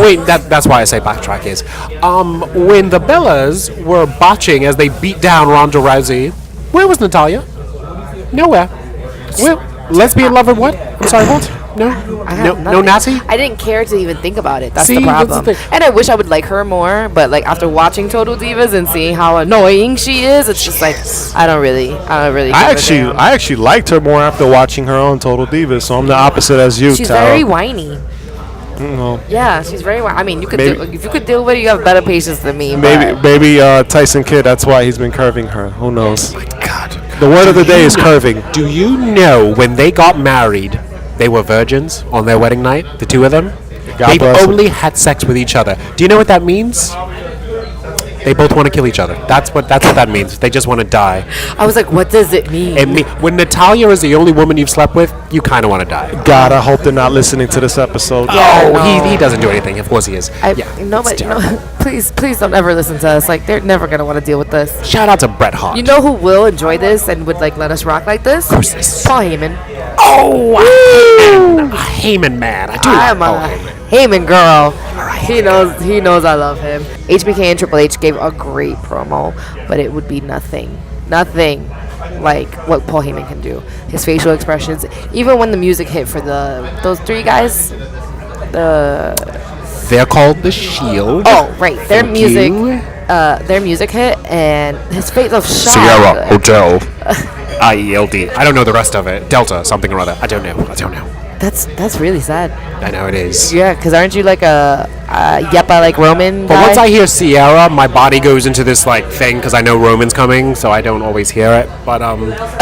Wait, that's why I say backtrack is. When the Bellas were botching as they beat down Ronda Rousey, where was Natalia? Nowhere. Well, lesbian lover, what? I'm sorry, what? No, I have no, nothing. Nazi. I didn't care to even think about it. That's See, the that's the problem. thing. And I wish I would like her more, but like after watching Total Divas and seeing how annoying she is, it's just like I don't really. I actually liked her more after watching her on Total Divas, so I'm the opposite as you, She's Tara. very whiny. Yeah, she's very whiny. I mean, you could if you could deal with it, you have better patience than me. Maybe Tyson Kidd, that's why he's been curving her. Who knows? God. The word of the day is curving. Do you know when they got married, they were virgins on their wedding night? The two of them. God They've bless them. only had sex with each other. Do you know what that means? They both want to kill each other. That's what that means. They just want to die. I was like, what does it mean? When Natalia is the only woman you've slept with, you kind of want to die. God, I hope they're not listening to this episode. Yeah, no. He doesn't do anything. Of course he is. Nobody, it's please don't ever listen to us. Like they're never gonna want to deal with this. Shout out to Bret Hart. You know who will enjoy this and would like let us rock like this? Who's this? Paul Heyman. Oh, a Heyman man. I do like I'm Paul a Heyman. Heyman girl. He knows I love him. HBK and Triple H gave a great promo, but it would be nothing like what Paul Heyman can do. His facial expressions, even when the music hit for those three guys, They're called the Shield. oh right, their Thank music, you. their music hit, and his face of shock. Sierra Hotel. IELD. I don't know the rest of it. Delta, something or other. I don't know. That's really sad. I know it is. Yeah, because aren't you like a Yepa like Roman But guy? once I hear Sierra, my body goes into this like thing because I know Roman's coming, so I don't always hear it. But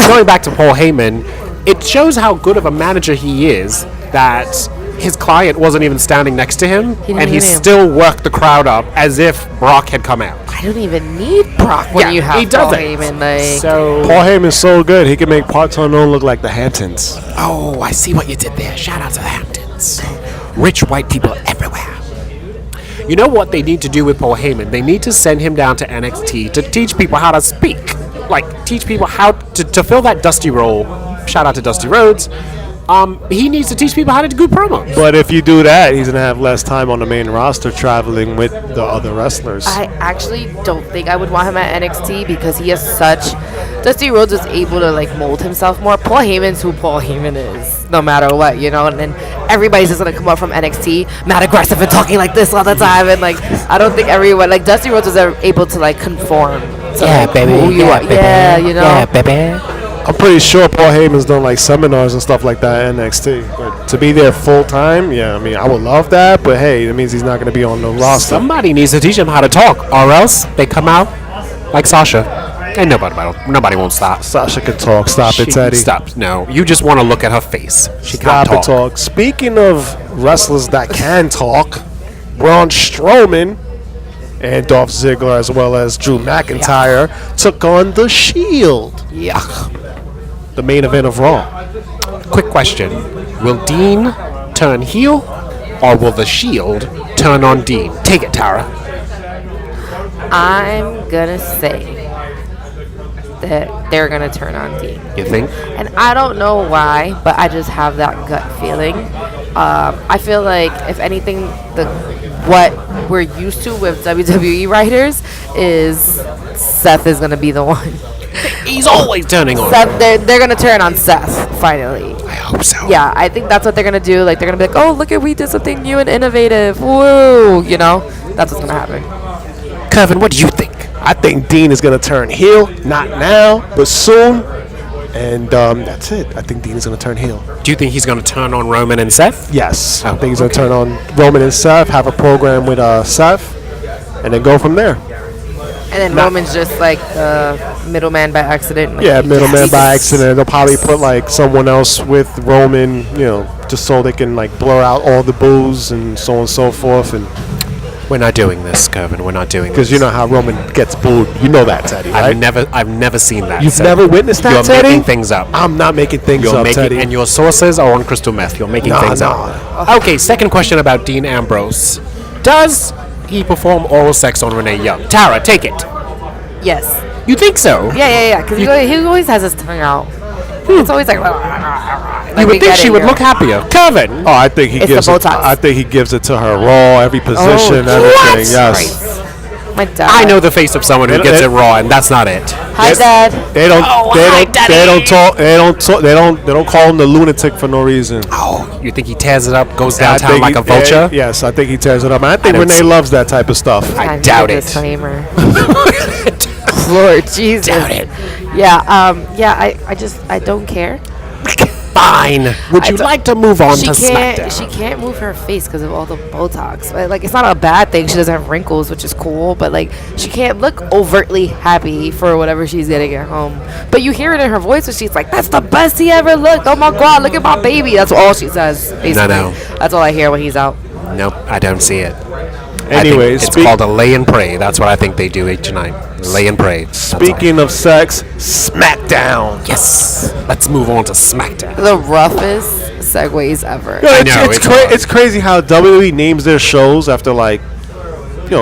going back to Paul Heyman, it shows how good of a manager he is that his client wasn't even standing next to him, didn't and he even- still worked the crowd up as if Brock had come out. I don't even need Brock when Yeah, you have he Paul doesn't. Heyman. Like, So, Paul Heyman's so good, he can make parts unknown look like the Hamptons. oh, I see what you did there. Shout out to the Hamptons. Rich white people everywhere. You know what they need to do with Paul Heyman? They need to send him down to NXT to teach people how to speak. Like, teach people how to fill that Dusty role. Shout out to Dusty Rhodes. He needs to teach people how to do good promos. But if you do that, he's gonna have less time on the main roster traveling with the other wrestlers. I actually don't think I would want him at NXT because he has such. Dusty Rhodes is able to like mold himself more. Paul Heyman's who Paul Heyman is, no matter what, you know. And then everybody's just gonna come up from NXT, mad aggressive and talking like this all the time. And like, I don't think everyone like Dusty Rhodes is able to like conform. To, like, who you are. Yeah, you know. Yeah, baby. I'm pretty sure Paul Heyman's done like seminars and stuff like that at NXT. But to be there full time, yeah, I mean, I would love that. But hey, that means he's not gonna be on the roster. Somebody needs to teach him how to talk, or else they come out like Sasha, and nobody won't stop. Sasha can talk. Stop it, She Teddy. stops. No, you just want to look at her face. She Stop can't it, talk. Speaking of wrestlers that can talk, Braun Strowman and Dolph Ziggler, as well as Drew McIntyre, took on the Shield, Yuck. the main event of Raw. Quick question: will Dean turn heel, or will the Shield turn on Dean? Take it, Tara. I'm gonna say that they're gonna turn on Dean. You think? And I don't know why, but I just have that gut feeling. I feel like, if anything, what we're used to with WWE writers is Seth is going to be the one. He's always turning on. Seth, they're going to turn on Seth, finally. I hope so. Yeah, I think that's what they're going to do. Like, they're going to be like, oh, look at, we did something new and innovative. Woo! You know? That's what's going to happen. Kervin, what do you think? I think Dean is going to turn heel, not now, but soon. And that's it. I think Dean is going to turn heel. Do you think he's going to turn on Roman and Seth? Yes. Oh, I think he's going to okay. turn on Roman and Seth, have a program with Seth, and then go from there. And then Roman's just like the middleman by accident. Like, Yeah, he middleman just- by accident. They'll probably put like someone else with Roman, just so they can like blur out all the boos and so on and so forth. And We're not doing this, Kervin. We're not doing this. Because you know how Roman gets booed. You know that, Teddy, right? I've never seen that. You've so never witnessed that, You're Teddy? making things up. I'm not making things You're up, making, Teddy. and your sources are on crystal meth. You're making things Nah. up. Okay, second question about Dean Ambrose. Does he perform oral sex on Renee Young? Tara, take it. Yes. You think so? Yeah. Because he always has his tongue out. It's always like. You would think she would look happier. Kervin. Oh, I think he It's gives the it. Botox. I think he gives it to her raw, every position, everything. What? Yes. My dad. I know the face of someone who gets it raw, and that's not it. Hi, Dad. They don't. Oh, they hi, don't. Daddy. They don't talk. They don't talk. They don't call him the lunatic for no reason. Oh, you think he tears it up, goes I downtown think like he- a vulture? Yes, I think he tears it up. And I think don't Renee see- loves that type of stuff. I Time to doubt get it. disclaimer. Lord Jesus. Doubt it. Yeah. I don't care. Fine. Would I you don't- like to move on She to can't. SmackDown? She can't move her face because of all the Botox. Like it's not a bad thing. She doesn't have wrinkles, which is cool. But like she can't look overtly happy for whatever she's getting at home. But you hear it in her voice when she's like, "That's the best he ever looked. Oh my God, look at my baby." That's all she says. Basically. No. That's all I hear when he's out. Nope, I don't see it. Anyways, it's called a lay and pray. That's what I think they do each night. Lay and pray. That's all. Speaking of sex, Smackdown. Yes. Let's move on to SmackDown. The roughest segues ever. Yo, I it's, know, it's, it's cra- hard. it's crazy how WWE names their shows after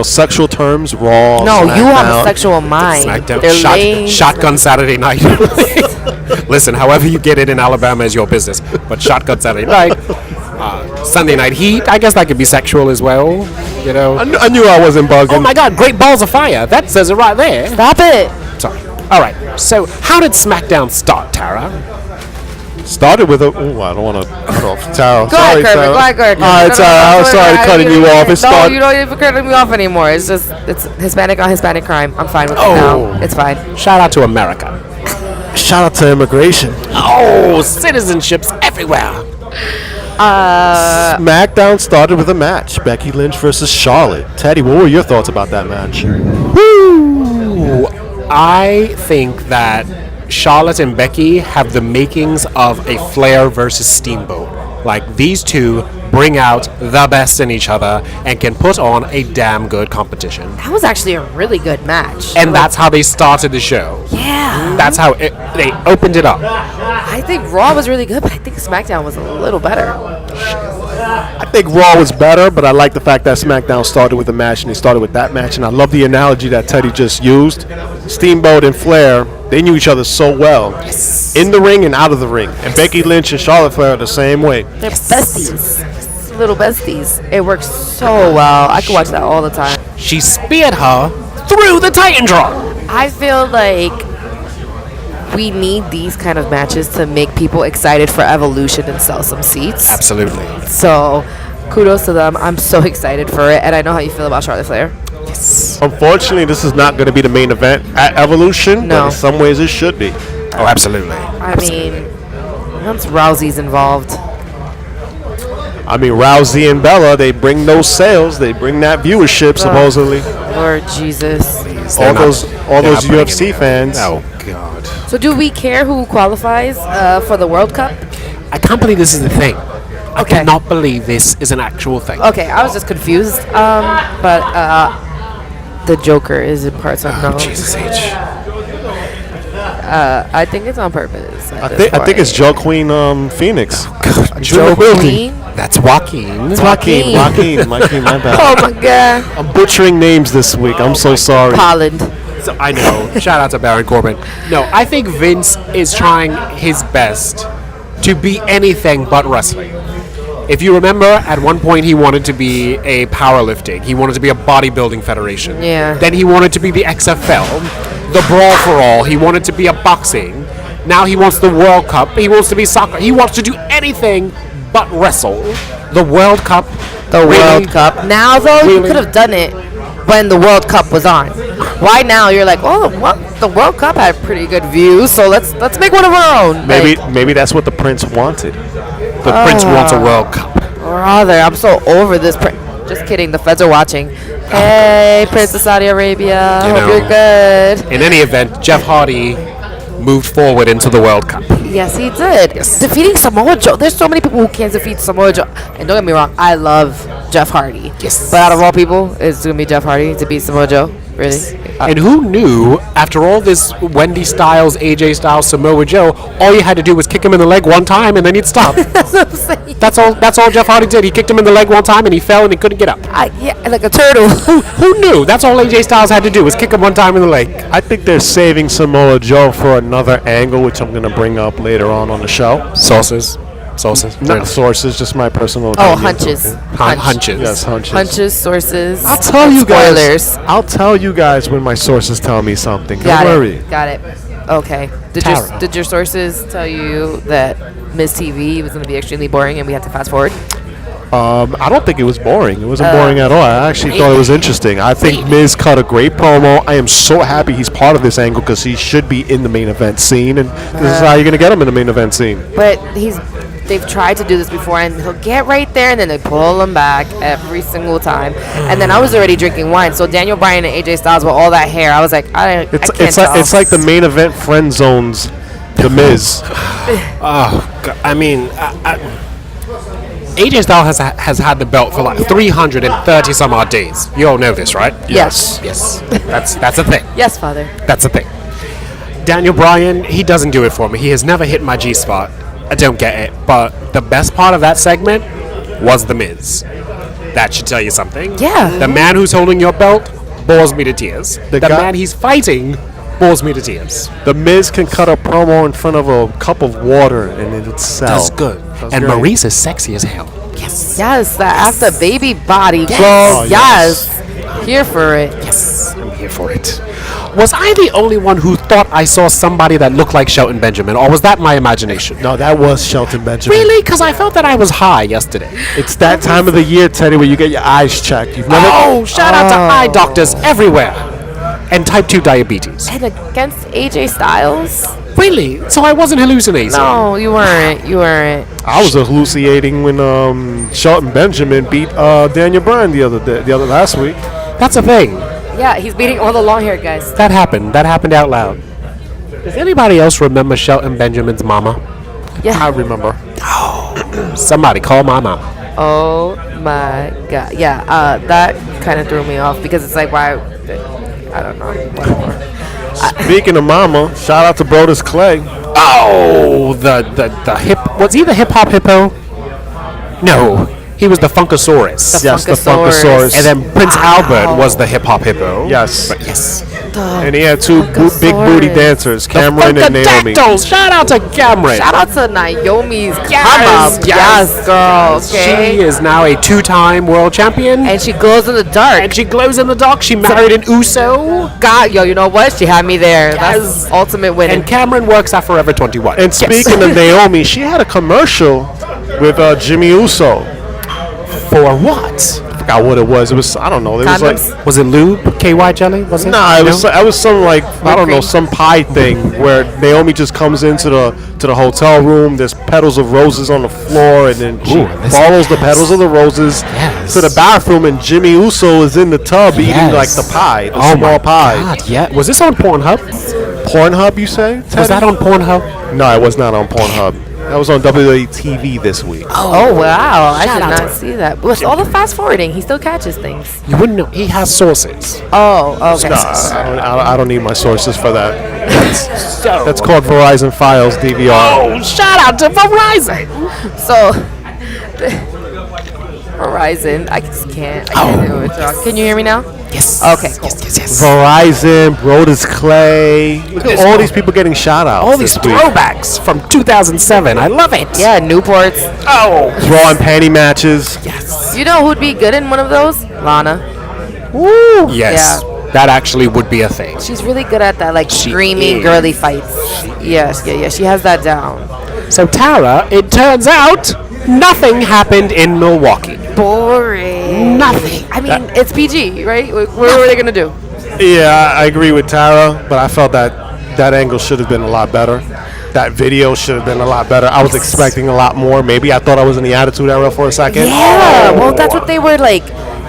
sexual terms. Raw. No, you have a SmackDown. sexual mind. SmackDown. They're lame. Shotgun Saturday night. Listen, however you get it in Alabama is your business. But Shotgun Saturday night. Sunday Night Heat. I guess that could be sexual as well. You know. I knew I wasn't bugging. Oh my God! Great balls of fire. That says it right there. Stop it. Sorry. All right. So, how did SmackDown start, Tara? Started with a. Oh, I don't want to cut off Tara. Go ahead, Sorry, Kervin. Tara. Go ahead, Kervin. All right, Tara. I was sorry cutting you off. It No, started. you don't even cutting me off anymore. It's just it's Hispanic on Hispanic crime. I'm fine with it now. It's fine. Shout out to America. Shout out to immigration. Oh, citizenships everywhere. SmackDown started with a match: Becky Lynch versus Charlotte. Teddy, what were your thoughts about that match? Ooh, I think that Charlotte and Becky have the makings of a Flair versus Steamboat. Like, these two bring out the best in each other and can put on a damn good competition. That was actually a really good match. And that's how they started the show. Yeah. That's how they opened it up. I think Raw was really good, but I think SmackDown was a little better. I think Raw was better, but I like the fact that SmackDown started with a match and they started with that match. And I love the analogy that Teddy just used. Steamboat and Flair, they knew each other so well. Yes. In the ring and out of the ring. And Becky Lynch and Charlotte Flair are the same way. They're besties. Little besties. It works so well. I could watch that all the time. She speared her through the Titan drop. I feel like we need these kind of matches to make people excited for Evolution and sell some seats. Absolutely. So, kudos to them. I'm so excited for it, and I know how you feel about Charlotte Flair. Unfortunately, this is not going to be the main event at Evolution, No. but in some ways it should be. Oh, absolutely. I mean, once Rousey's involved, I mean, Rousey and Bella, they bring those sales, they bring that viewership, supposedly. Lord Jesus. All those UFC fans. Oh, God. So, do we care who qualifies for the World Cup? I can't believe this is a thing. I Okay. cannot believe this is an actual thing. Okay, I was just confused. But the Joker is in parts unknown. Jesus H. I think it's on purpose. I think it's Joe Queen Phoenix. Joe Queen. That's Joaquin. Joaquin. Joaquin, my bad. Oh my God. I'm butchering names this week. I'm so sorry. Holland. So, I know. Shout out to Baron Corbin. No, I think Vince is trying his best to be anything but wrestling. If you remember, at one point he wanted to be a powerlifting. He wanted to be a bodybuilding federation. Yeah. Then he wanted to be the XFL, the Brawl for All. He wanted to be a boxing. Now he wants the World Cup. He wants to be soccer. He wants to do anything but wrestle. The World Cup. The really- World Cup. Now, though, you Really? could have done it when the World Cup was on. Why now? You're like, oh, well, the World Cup had pretty good views, so let's make one of our own. Maybe that's what the Prince wanted. The Prince wants a World Cup. Brother, I'm so over this. Just kidding. The feds are watching. Hey, Prince of Saudi Arabia. You Hope know. you're good. In any event, Jeff Hardy moved forward into the World Cup. Yes, he did. Yes. Defeating Samoa Joe. There's so many people who can't defeat Samoa Joe. And don't get me wrong, I love Jeff Hardy. Yes. But out of all people, it's gonna be Jeff Hardy to beat Samoa Joe. Really? And who knew, after all this Wendy Styles, AJ Styles, Samoa Joe, all you had to do was kick him in the leg one time and then he'd stop. That's what I'm saying. That's all Jeff Hardy did. He kicked him in the leg one time and he fell and he couldn't get up. Yeah, like a turtle. Who knew? That's all AJ Styles had to do was kick him one time in the leg. I think they're saving Samoa Joe for another angle, which I'm going to bring up later on the show. Sources. Not sources, just my personal Oh, opinion. hunches. Hunches. Yes, hunches. Hunches, sources. I'll tell you guys. Spoilers. I'll tell you guys when my sources tell me something. Don't Got worry. it. Got it. Okay. Tara. Did your sources tell you that Miss TV was going to be extremely boring and we had to fast forward? I don't think it was boring. It wasn't boring at all. I actually thought it was interesting. I think Miz cut a great promo. I am so happy he's part of this angle because he should be in the main event scene, and this is how you're going to get him in the main event scene. But they've tried to do this before, and he'll get right there, and then they pull him back every single time. And then I was already drinking wine, so Daniel Bryan and AJ Styles with all that hair, I was like, I can't tell. It's like the main event friend zones, the Miz. I mean, AJ Styles has had the belt for like 330 some odd days. You all know this, right? Yes. Yes. That's a thing. Yes, Father. That's a thing. Daniel Bryan, he doesn't do it for me. He has never hit my G-spot. I don't get it. But the best part of that segment was The Miz. That should tell you something. Yeah. The man who's holding your belt bores me to tears. The guy- man he's fighting bores me to tears. The Miz can cut a promo in front of a cup of water and it'll sell. That's good. That's And great. Maurice is sexy as hell. Yes. Yes, that after baby body. Oh, Yes. Here for it. Yes. I'm here for it. Was I the only one who thought I saw somebody that looked like Shelton Benjamin, or was that my imagination? No, that was Shelton Benjamin. Really? Because I felt that I was high yesterday. It's that time of the year, Teddy, where you get your eyes checked. You've never. Oh, shout out to eye doctors everywhere. And type 2 diabetes. And against AJ Styles? Really? So I wasn't hallucinating? No, you weren't. You weren't. I was hallucinating when Shelton Benjamin beat Daniel Bryan the other last week. That's a thing. Yeah, he's beating all the long-haired guys. That happened. That happened out loud. Does anybody else remember Shelton Benjamin's mama? Yeah. I remember. Somebody call my mama. Oh my god. Yeah, that kind of threw me off because it's like, why? I don't know. Whatever. Speaking of mama, shout out to Brodus Clay. Oh, the hip. Was he the hip hop hippo? No, he was the Funkasaurus. Yes, the Funkasaurus. Funkasaurus. And then Prince Albert was the hip hop hippo. Yes. But yes. And he had two big booty Funkasaurus. dancers, Cameron and Naomi. Funkadactyls. Shout out to Cameron. Shout out to Naomi's Yes, mama. yes. Yes, girl. Okay. She is now a 2-time world champion. And she glows in the dark. And she glows in the dark. She married an Uso. God, yo, you know what? She had me there. Yes. That's ultimate winning. And Cameron works at Forever 21. And speaking of Naomi, she had a commercial with Jimmy Uso. For what? I forgot what it was. It was, I don't know. It was like, Condoms? Was it lube? KY jelly? Was it? nah, it was some like, I don't know, cream? some pie thing where Naomi just comes into the hotel room. There's petals of roses on the floor, and then she Ooh, this- follows the petals of the roses Yes. to the bathroom, and Jimmy Uso is in the tub eating Yes. like the pie, the Oh small my pie. God, yeah. Was this on Pornhub? Pornhub, you say? Was Teddy? that on Pornhub? No, it was not on Pornhub. That was on WWE TV this week. Oh, wow. I Shout did out not to- see that. With all the fast forwarding, he still catches things. You wouldn't know. He has sources. Oh, okay. I don't need my sources for that. So. That's called Verizon Files DVR. Oh, shout out to Verizon. So, Horizon, I just can't. I can't do it, y'all. Can you hear me now? Yes. Okay, cool. Yes. Verizon, Brodus Clay. Look at all these people getting shout outs. All these throwbacks from 2007. I love it. Yeah, Newports. Oh. Bra and panty matches. Yes. You know who'd be good in one of those? Lana. Woo. Yes. Yeah. That actually would be a thing. She's really good at that, like She screaming, is. girly fights. Yes, yeah. She has that down. So Tara, it turns out nothing happened in Milwaukee. Boring. Nothing. I mean, it's PG, right? What were they gonna do? Yeah, I agree with Tara, but I felt that angle should have been a lot better. That video should have been a lot better. I was expecting a lot more. Maybe I thought I was in the Attitude Era for a second. Yeah. Well, that's what they were like.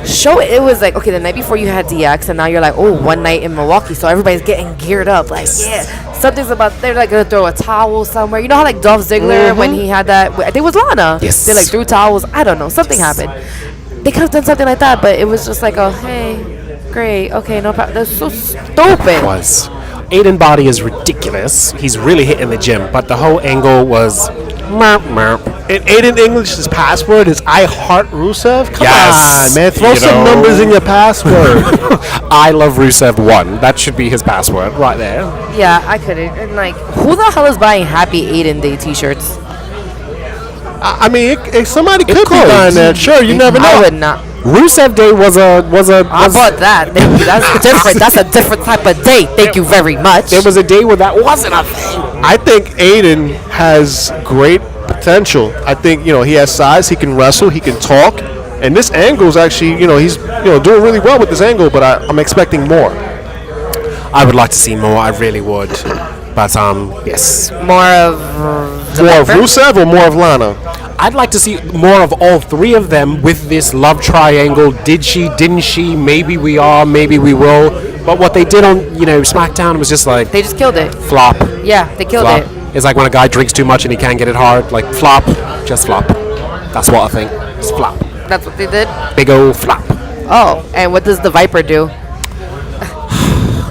Show it. It was like, okay, the night before you had DX, and now you're like, oh, one night in Milwaukee, so everybody's getting geared up. Like, yeah, something's about. They're like gonna throw a towel somewhere. You know how like Dolph Ziggler when he had that. I think it was Lana. Yes. They like threw towels. I don't know. Something happened. they could have done something like that, but it was just like, oh, hey, great, okay, no problem. That's so stupid. Was. Aiden body is ridiculous. He's really hitting the gym, but the whole angle was merp merp. And Aiden English's password is I heart Rusev. Come Yes. on, man. Throw You some know. numbers in your password. I love Rusev 1. That should be his password right there. Yeah, I couldn't. And like, who the hell is buying Happy Aiden Day T-shirts? I mean, somebody could be could. buying that. Sure, you never know. I would not. Rusev Day was I bought that. Thank you. That's different. That's a different type of day. Thank you very much. There was a day where that wasn't a thing. I think Aiden has great potential. I think, he has size, he can wrestle, he can talk. And this angle is actually, he's doing really well with this angle, but I'm expecting more. I would like to see more. I really would. But yes, more of More of Rusev or more of Lana? I'd like to see more of all three of them with this love triangle. Did she? Didn't she? Maybe we are. Maybe we will. But what they did on SmackDown was just like They just killed it. flop. Yeah, they killed Flop. it. It's like when a guy drinks too much and he can't get it hard. Like flop, just flop. That's what I think. Just flop. That's what they did. Big old flop. Oh, and what does the Viper do?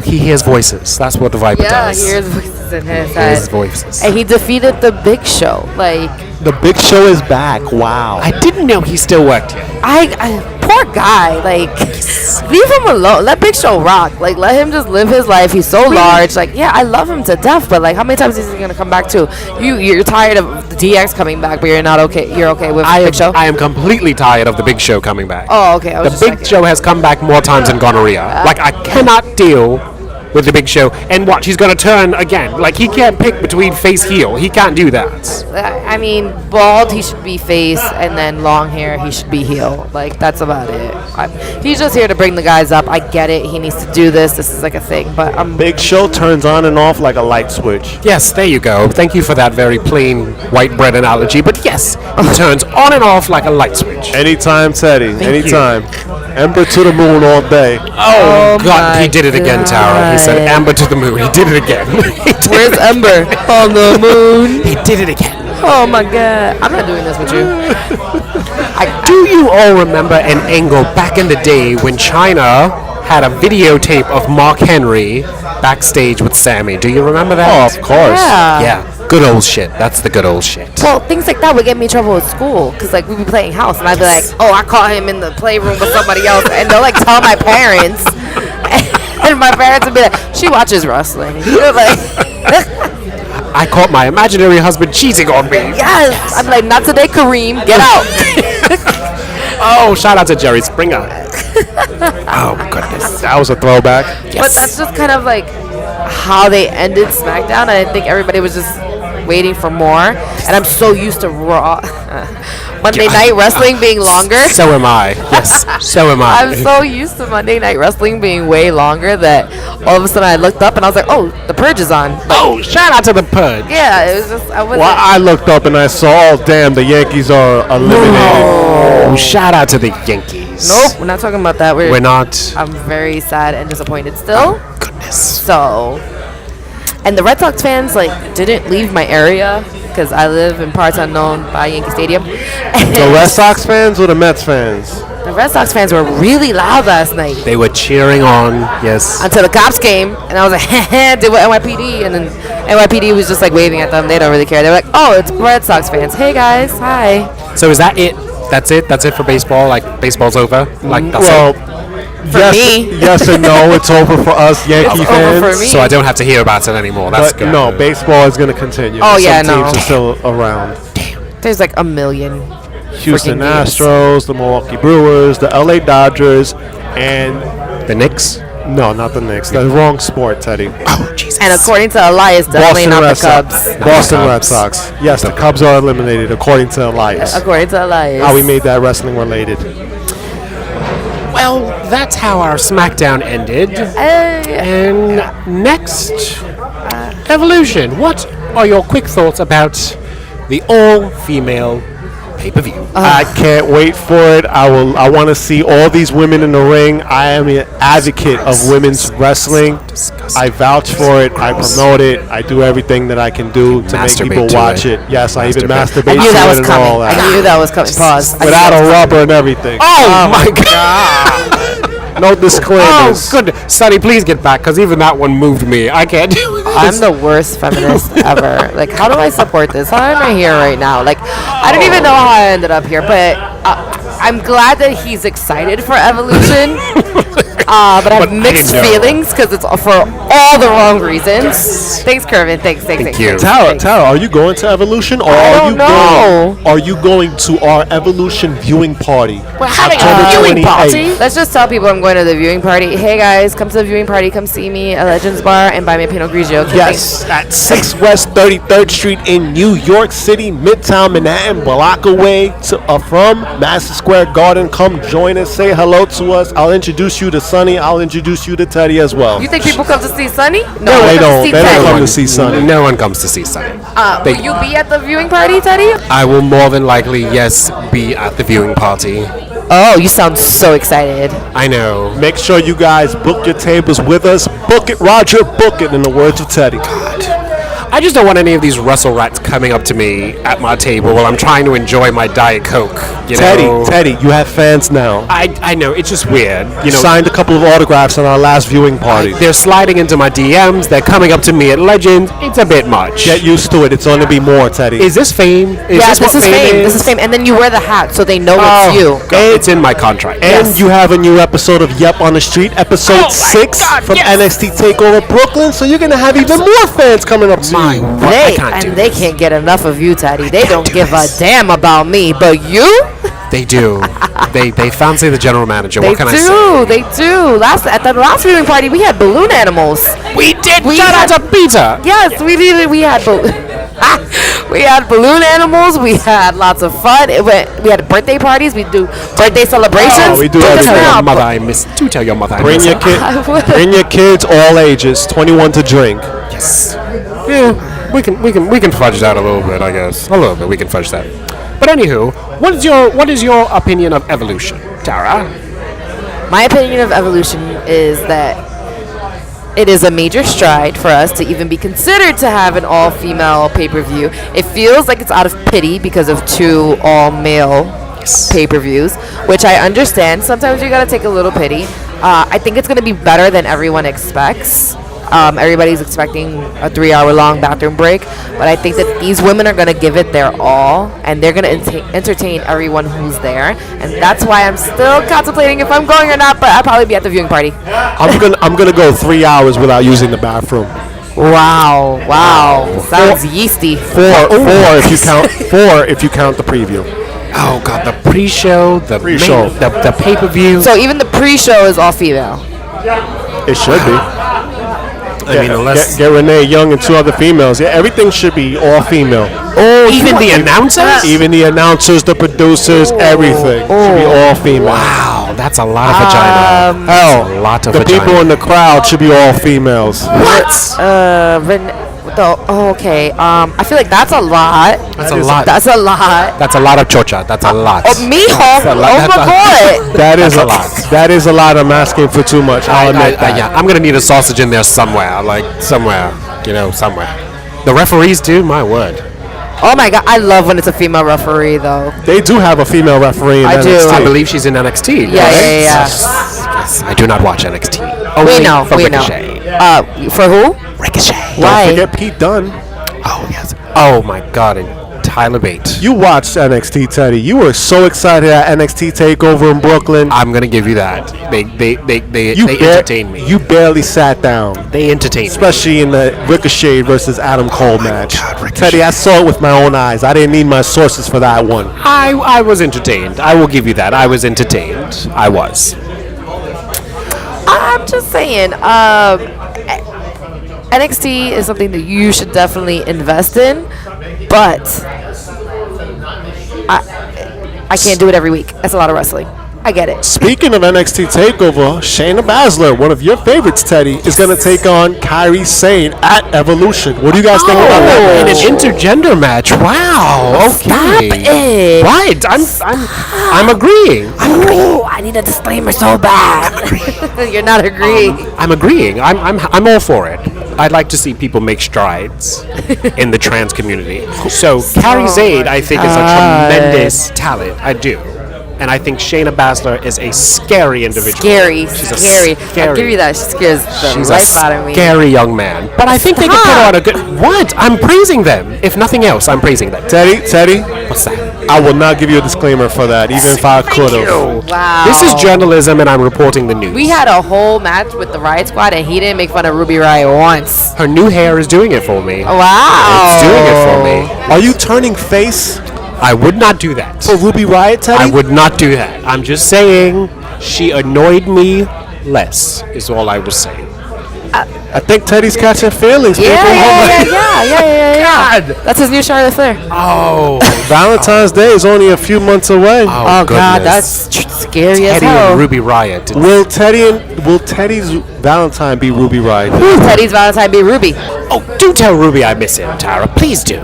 He hears voices. That's what the Viper Yeah, does. he hears voices in his He head. hears voices. And he defeated the Big Show. Like, The Big Show is back. Wow. I didn't know he still worked here. poor guy. Like, leave him alone. Let Big Show rock. Like, let him just live his life. He's so large. Like, yeah, I love him to death. But like, how many times is he gonna come back too? You're tired of the DX coming back, but you're not okay. You're okay with Big Show. I am completely tired of the Big Show coming back. Oh, okay. I was The just Big checking. Show has come back more times than gonorrhea. Like, I cannot deal with the Big Show. And watch, he's going to turn again. Like, he can't pick between face heel. He can't do that. I mean, bald, he should be face, and then long hair, he should be heel. Like, that's about it. He's just here to bring the guys up. I get it. He needs to do this. This is like a thing. But Big Show turns on and off like a light switch. Yes, there you go. Thank you for that very plain white bread analogy. But yes, he turns on and off like a light switch. Anytime, Teddy. you. Anytime. Ember to the moon all day. Oh, God, my he did it again, Tara. He said God. Amber to the moon. He did it again. where's Ember? On the moon. He did it again. Oh my God. I'm not doing this with you. Do you all remember an angle back in the day when China had a videotape of Mark Henry backstage with Sammy? Do you remember that? Oh, of course. Yeah. Yeah, good old shit. That's the good old shit. Well, things like that would get me in trouble at school because, like, we'd be playing house and I'd be like, oh, I caught him in the playroom with somebody else. And they'll, like, tell my parents. And my parents would be like, she watches wrestling. You're like, I caught my imaginary husband cheating on me. yes. I'm like, not today, Kareem. Get out. Oh, shout out to Jerry Springer. Oh, goodness. That was a throwback. But that's just kind of like how they ended SmackDown. And I think everybody was just waiting for more. And I'm so used to Raw. Monday Night Wrestling being longer. So am I. Yes, so am I. I'm so used to Monday Night Wrestling being way longer that all of a sudden I looked up and I was like, oh, the Purge is on. Oh, shout out to the Purge. Yeah, it was just, I wasn't. Well, I looked up and I saw, oh, damn, the Yankees are eliminated. Oh, shout out to the Yankees. Nope, we're not talking about that. We're not. I'm very sad and disappointed still. Goodness. So, and the Red Sox fans like didn't leave my area because I live in parts unknown by Yankee Stadium. The Red Sox fans or the Mets fans? The Red Sox fans were really loud last night They were cheering on. Yes. until the cops came, and I was like, did what NYPD, and then NYPD was just like waving at them. They don't really care. They were like, oh, it's Red Sox fans. Hey guys, hi. So is that it? That's it? That's it for baseball? Like, baseball's over? Like, that's Well, it? For me. yes and no. It's over for us Yankee It's fans. over for me. So I don't have to hear about it anymore. That's But good. no, baseball is going to continue. Oh, yeah, Some no. teams are still around. There's like a million. Houston freaking games. Astros, the Milwaukee Brewers, the LA Dodgers, and The Knicks? no, not the Knicks. The wrong sport, Teddy. Oh, Jesus. And according to Elias, definitely not the Cubs. Boston Red Cubs. Sox. Yes, the Cubs are eliminated according to Elias. According to Elias. How we made that wrestling related. Well, that's how our SmackDown ended. And next, Evolution. What are your quick thoughts about the all-female pay-per-view. I can't wait for it. I want to see all these women in the ring. I am an advocate of women's wrestling. I vouch for it. I promote it. I do everything that I can do to make people watch it. Yes, I even masturbate I knew that to was it and coming. all that. I knew that was coming. Pause. Without a rubber and everything. Oh my God! No Oh, disclaimers. good. Sonny, please get back, because even that one moved me. I can't do this. I'm the worst feminist ever. Like, how do I support this? How am I here right now? Like, I don't even know how I ended up here, but I'm glad that he's excited for Evolution. But I have mixed feelings because it's for all the wrong reasons. Thanks, Kervin. Thanks. Thank you. Tara, are you going to Evolution, or are you going to our Evolution viewing party? We're having a viewing party. Let's just tell people I'm going to the viewing party. Hey guys, come to the viewing party. Come see me at Legends Bar and buy me a Pinot Grigio. Okay, Yes, at 6 West 33rd Street in New York City, Midtown Manhattan, block away from Madison Square Garden. Come join us. Say hello to us. I'll introduce you to Sonny. I'll introduce you to Teddy as well. You think people come to see Sonny? No, they don't. They don't come to see Sonny. No one comes to see Sonny. Will you be at the viewing party, Teddy? I will more than likely, yes, be at the viewing party. Oh, you sound so excited. I know. Make sure you guys book your tables with us. Book it, Roger. Book it, in the words of Teddy. I just don't want any of these Russell rats coming up to me at my table while I'm trying to enjoy my Diet Coke. You know? Teddy, you have fans now. I know, it's just weird. You know, Signed a couple of autographs on our last viewing party. they're sliding into my DMs. They're coming up to me at Legends. It's a bit much. Get used to it. It's going to be more, Teddy. Is this fame? This is fame. This is fame. And then you wear the hat so they know it's you. It's in my contract. And you have a new episode of Yep on the Street, episode 6 from NXT TakeOver Brooklyn. So you're going to have even more fans coming up to you. They can't get enough of you, Teddy. They don't give a damn about me, but you? They do. they fancy the general manager. What can I say? They do. At the last viewing party, we had balloon animals. We did. Shout out to Peter. Yes, we did. We had we had balloon animals. We had lots of fun. We had birthday parties. We do birthday celebrations. We do Do everything. tell your mother I miss. Do tell your mother I miss. Bring your kids, all ages, 21 to drink. Yes. Yeah, we can fudge that a little bit, I guess. A little bit, we can fudge that. But anywho, what is your opinion of Evolution, Tara? My opinion of Evolution is that it is a major stride for us to even be considered to have an all-female pay-per-view. It feels like it's out of pity because of 2 all-male pay-per-views, which I understand. Sometimes you gotta take a little pity. I think it's gonna be better than everyone expects. Everybody's expecting a 3-hour-long bathroom break, but I think that these women are going to give it their all, and they're going to entertain everyone who's there, and that's why I'm still contemplating if I'm going or not, but I'll probably be at the viewing party. I'm gonna go 3 hours without using the bathroom. Wow. Sounds yeasty. Four if you count the preview. Oh God, the pre-show, the pay-per-view. So even the pre-show is all female. It should be. I mean, unless get Renee Young and 2 other females. Yeah, everything should be all female. Oh, even the announcers? Even the announcers, the producers, everything should be all female. Wow, that's a lot of vagina. Hell, a lot of the vagina. people in the crowd should be all females. What? Okay. I feel like that's a lot. That's a lot. That's a lot. That's a lot of chocha. That's a lot. Oh, mijo. Oh my God. That is a lot. That is a lot. I'm asking for too much. I'll admit that. Yeah, I'm gonna need a sausage in there somewhere. Somewhere. The referees too. My word. Oh my God, I love when it's a female referee though. They do have a female referee in I do. NXT. I believe she's in NXT. Yeah, right? yeah. Yes, I do not watch NXT. We know. Ricochet. For who? Ricochet. Why? Don't forget Pete Dunne. Oh yes. Oh my God. And Tyler Bate. You watched NXT, Teddy. You were so excited at NXT TakeOver in Brooklyn. I'm gonna give you that. They entertained me. You barely sat down. They entertained me. Especially in the Ricochet versus Adam Cole match. God, Ricochet. Teddy, I saw it with my own eyes. I didn't need my sources for that one. I was entertained. I will give you that. I was entertained. I was. I'm just saying. NXT is something that you should definitely invest in, but I can't do it every week. That's a lot of wrestling. I get it. Speaking of NXT TakeOver, Shayna Baszler, one of your favorites, Teddy, is going to take on Kairi Sane at Evolution. What do you guys think about that In match? an intergender match. Wow. Okay. Stop it. Right. I'm agreeing. Oh, I need a disclaimer so bad. You're not agreeing. I'm agreeing. I'm all for it. I'd like to see people make strides in the trans community. So Kairi Sane, I think, is a tremendous talent. I do. And I think Shayna Baszler is a scary individual. Scary. She's a Scary. scary. I'll give you that. She scares the She's life out of a me. scary young man. But I think they can put her on a good... What? I'm praising them. If nothing else, I'm praising them. Teddy, What's that? I will not give you a disclaimer for that, even if I could have. Wow. This is journalism, and I'm reporting the news. We had a whole match with the Riot Squad, and he didn't make fun of Ruby Riot once. Her new hair is doing it for me. Wow. It's doing it for me. Are you turning face I would not do that. for Ruby Riot, Teddy? I would not do that. I'm just saying she annoyed me less, is all I was saying. I think Teddy's catching feelings. Yeah. God. That's his new Charlotte Flair. Oh. Valentine's Day is only a few months away. Oh, God, goodness. that's scary as Teddy hell. and Ruby Riot. Will Teddy's Valentine be Ruby Riot? Teddy's Valentine be Ruby. Oh, do tell Ruby I miss him, Tara. Please do.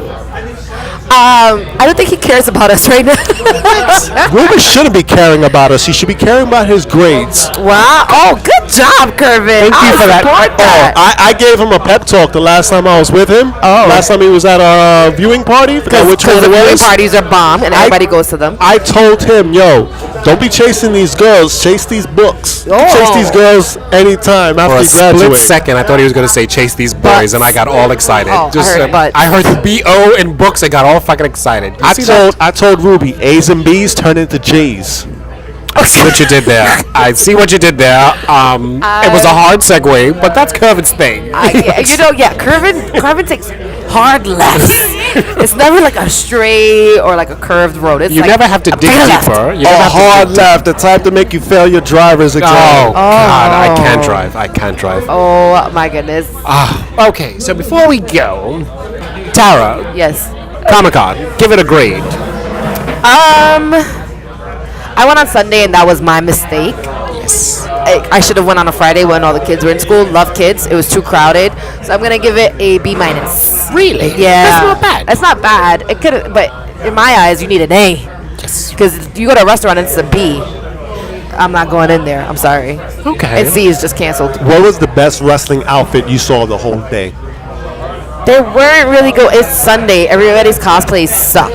I don't think he cares about us right now. Ruby shouldn't be caring about us. He should be caring about his grades. Wow. Oh, good job, Kervin. Thank you for that. Support that. I gave him a pep talk the last time I was with him. Last time he was at our viewing party. Forgot which one Because it the viewing was. parties are bomb, and everybody goes to them. I told him, yo, don't be chasing these girls. Chase these books. Oh. Chase these girls anytime For after a you split graduate. second, I thought he was going to say chase these boys, and I got all excited. Oh, I heard butts. I heard the B-O in books. I got all fucking excited. You see that? I told Ruby, A's and B's turn into J's. I see what you did there. I see what you did there. It was a hard segue, but that's Kervin's thing. Kervin takes hard lefts. It's never like a straight or like a curved road. It's You like never have to a dig big left. deeper. You A never have to hard dig left, the type to make you fail your driver's exam. Oh, God, I can't drive. I can't drive. Oh my goodness. Okay, so before we go, Tara, Yes. Comic-Con, give it a grade. I went on Sunday and that was my mistake. Yes. I should have went on a Friday when all the kids were in school. Love kids. It was too crowded. So I'm gonna give it a B minus. Really? Yeah. That's not bad. That's not bad. It could, but in my eyes, you need an A. Yes. Because you go to a restaurant and it's a B. I'm not going in there. I'm sorry. Okay. And C is just canceled. What was the best wrestling outfit you saw the whole day? They weren't really good. It's Sunday. Everybody's cosplays suck.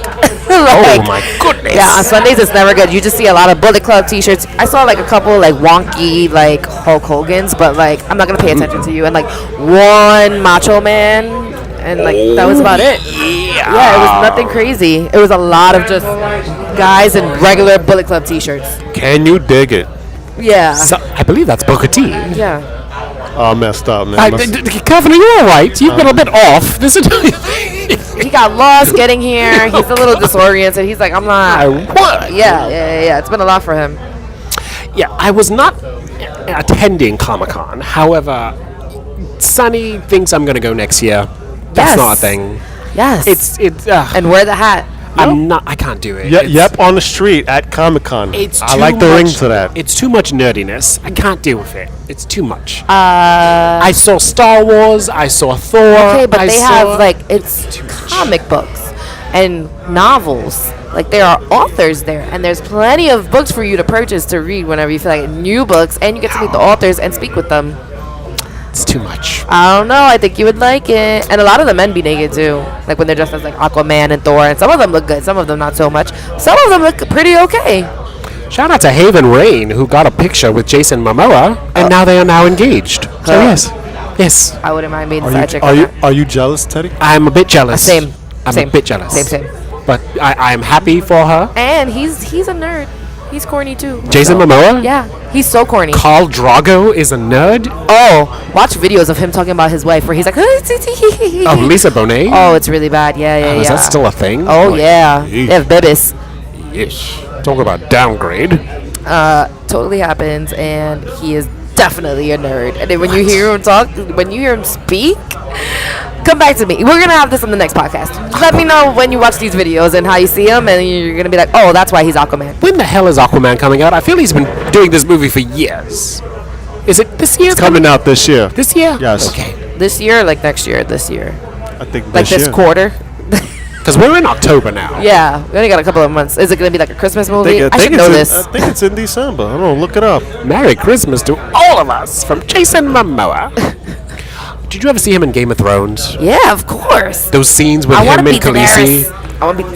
Oh my goodness. Yeah, on Sundays it's never good. You just see a lot of Bullet Club t-shirts. I saw like a couple like wonky like Hulk Hogan's, but like I'm not gonna pay attention to you. And like one Macho Man, and like that was about it. Yeah, it was nothing crazy. It was a lot of just guys in regular Bullet Club t-shirts. Can you dig it? Yeah. So, I believe that's Booker T. Yeah. Oh, messed up, man. Kevin, are you all right? You've been a bit off. This is. He got lost getting here. He's a little disoriented. He's like, I'm not. What? Yeah. It's been a lot for him. Yeah, I was not attending Comic-Con. However, Sonny thinks I'm going to go next year. That's Yes. not a thing. Yes. It's. And wear the hat. I'm not. I can't do it. Yep, on the street at Comic-Con. It's I too like the ring much- to that. It's too much nerdiness. I can't deal with it. It's too much. I saw Star Wars. I saw Thor. Okay, but I they saw- have like it's comic books and novels. Like there are authors there, and there's plenty of books for you to purchase to read whenever you feel like new books, and you get to meet the authors and speak with them. It's too much. I don't know. I think you would like it, and a lot of the men be naked too. Like when they're dressed as like Aquaman and Thor, and some of them look good, some of them not so much. Some of them look pretty okay. Shout out to Haven Rain, who got a picture with Jason Momoa, and now they are now engaged. So yes, I wouldn't mind being the side chick. Are you jealous, Teddy? I'm a bit jealous. Same. I'm Same. a bit jealous. Same. But I am happy for her. And he's a nerd. He's corny too. Jason So- Momoa? Yeah, he's so corny. Khal Drago is a nerd. Oh, watch videos of him talking about his wife where he's like, Oh, Lisa Bonet. oh, it's really bad. Yeah. Is that still a thing? Oh Like, yeah, yeesh. they have babies. Yeesh. Talk about downgrade. Totally happens, and he is definitely a nerd. And then when you hear him talk, when you hear him speak, come back to me. We're gonna have this on the next podcast. Let me know when you watch these videos and how you see him, and you're gonna be like, oh, that's why he's Aquaman. When the hell is Aquaman coming out? I feel he's been doing this movie for years. Is it this year? It's coming out this year. This year? Yes. Okay. This year, or like next year? This year, I think like this year. quarter. Because we're in October now. Yeah, we only got a couple of months. Is it gonna be like a Christmas movie? I should it's know in, this. I think it's in December. I don't know. Look it up. Merry Christmas to all of us from Jason Momoa. Did you ever see him in Game of Thrones? Yeah, of course. Those scenes with I want him to and be Khaleesi. Daenerys. I want to be.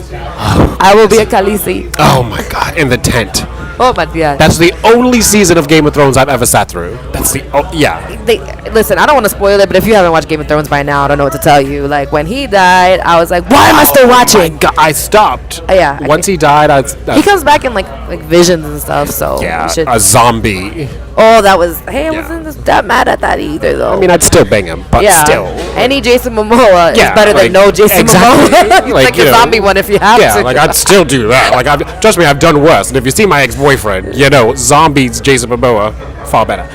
I will be a Khaleesi. Oh my god, in the tent. Oh my god. That's the only season of Game of Thrones I've ever sat through. That's the Listen, I don't want to spoil it, but if you haven't watched Game of Thrones by now, I don't know what to tell you. Like when he died, I was like, why am I still watching? My god, I stopped. Yeah. Once he died, He comes back in like visions and stuff. So yeah, you should. a zombie. Oh, that was. Hey, I Yeah. wasn't that mad at that either, though. I mean, I'd still bang him, but yeah. still. Any Jason Momoa Yeah, is better like, than no Jason exactly. Momoa. Like, Like you a know, zombie one if you have Yeah, to. like I'd still do that. Like, trust me, I've done worse. And if you see my ex-boyfriend, you know, zombies, Jason Momoa, far better.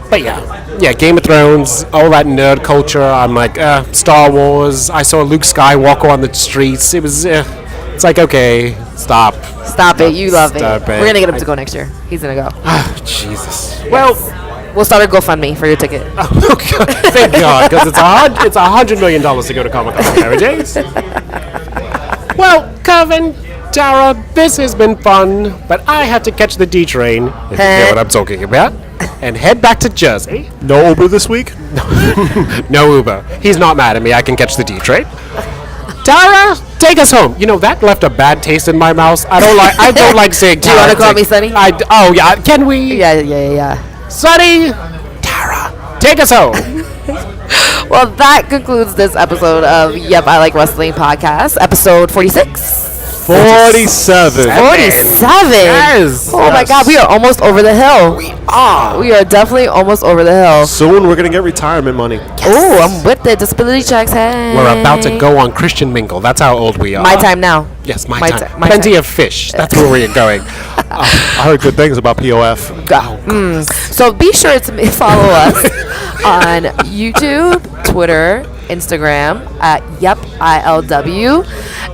But yeah, Game of Thrones, all that nerd culture. I'm like, Star Wars. I saw Luke Skywalker on the streets. It was, it's like, okay, stop. Stop it. You love it. Stop it. We're gonna get him to go next year. He's gonna go. Jesus. Well, we'll start a GoFundMe for your ticket. Thank God, because it's $100 million to go to Comic-Con nowadays. Well, Kervin, Tara, this has been fun, but I have to catch the D train, if you know what I'm talking about, and head back to Jersey. No Uber this week? No Uber. He's not mad at me. I can catch the D train. Tara, take us home. You know, that left a bad taste in my mouth. I don't like saying Do you Tara. wanna call me Sonny? Oh, yeah. Can we? Yeah. Sonny, Tara, take us home. Well, that concludes this episode of Yep, I Like Wrestling podcast, episode 46. 47. 47. Yes. Oh my God, we are almost over the hill. We are. We are definitely almost over the hill. Soon we're going to get retirement money. Oh, I'm with the disability checks. Hey. We're about to go on Christian Mingle. That's how old we are. My time now. Yes, my My time. ti- my Plenty time. of fish. That's where we're going. I heard good things about POF. So be sure to follow us on YouTube, Twitter, Instagram at YepILW,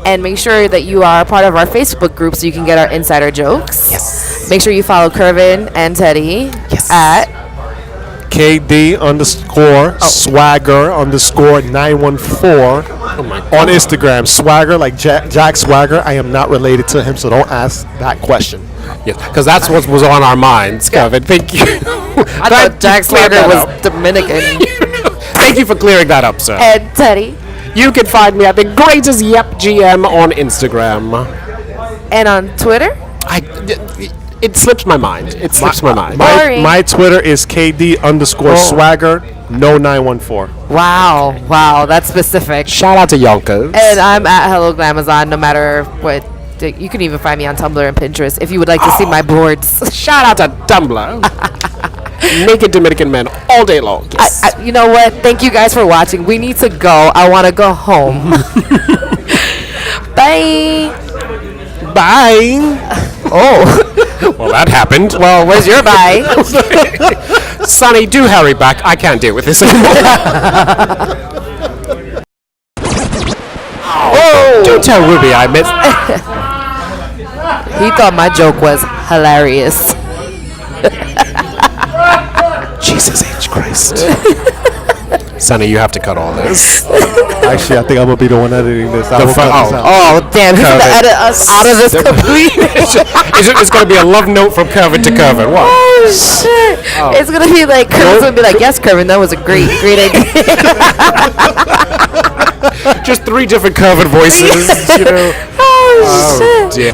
and make sure that you are a part of our Facebook group so you can get our insider jokes. Yes. Make sure you follow Kervin and Teddy at KD_swagger_914 on Instagram. Swagger, like Jack Swagger. I am not related to him, so don't ask that question. Yes, because that's what was on our minds, Kevin. Thank you. I thought Jack Swagger was Dominican. Thank you for clearing that up, sir. And Teddy. You can find me at the greatest Yep GM on Instagram. And on Twitter? It slips my mind. It slips my mind. Boring. My Twitter is KD_swagger, no 914. Wow, that's specific. Shout out to Yonkers. And I'm at Hello Glamazon, no matter what. You can even find me on Tumblr and Pinterest if you would like to see my boards. Shout out to Tumblr. Naked Dominican men all day long. Yes. You know what? Thank you guys for watching. We need to go. I want to go home. Bye. Bye. Oh. Well, that happened. Well, where's your bye? Sonny, do hurry back. I can't deal with this anymore. Oh. Do tell Ruby I missed. He thought my joke was hilarious. Jesus H. Christ. Sonny, you have to cut all this. Actually, I think I'm going to be the one editing this. I will cut this out. Oh, damn. He's going to edit us out of this completely. It's going to be a love note from Kervin to Kervin. What? Oh, shit. It's going to be like, Kervin's going to be like, yes, Kervin, that was a great idea. Just 3 different Kervin voices, you know. Oh, shit. Dear.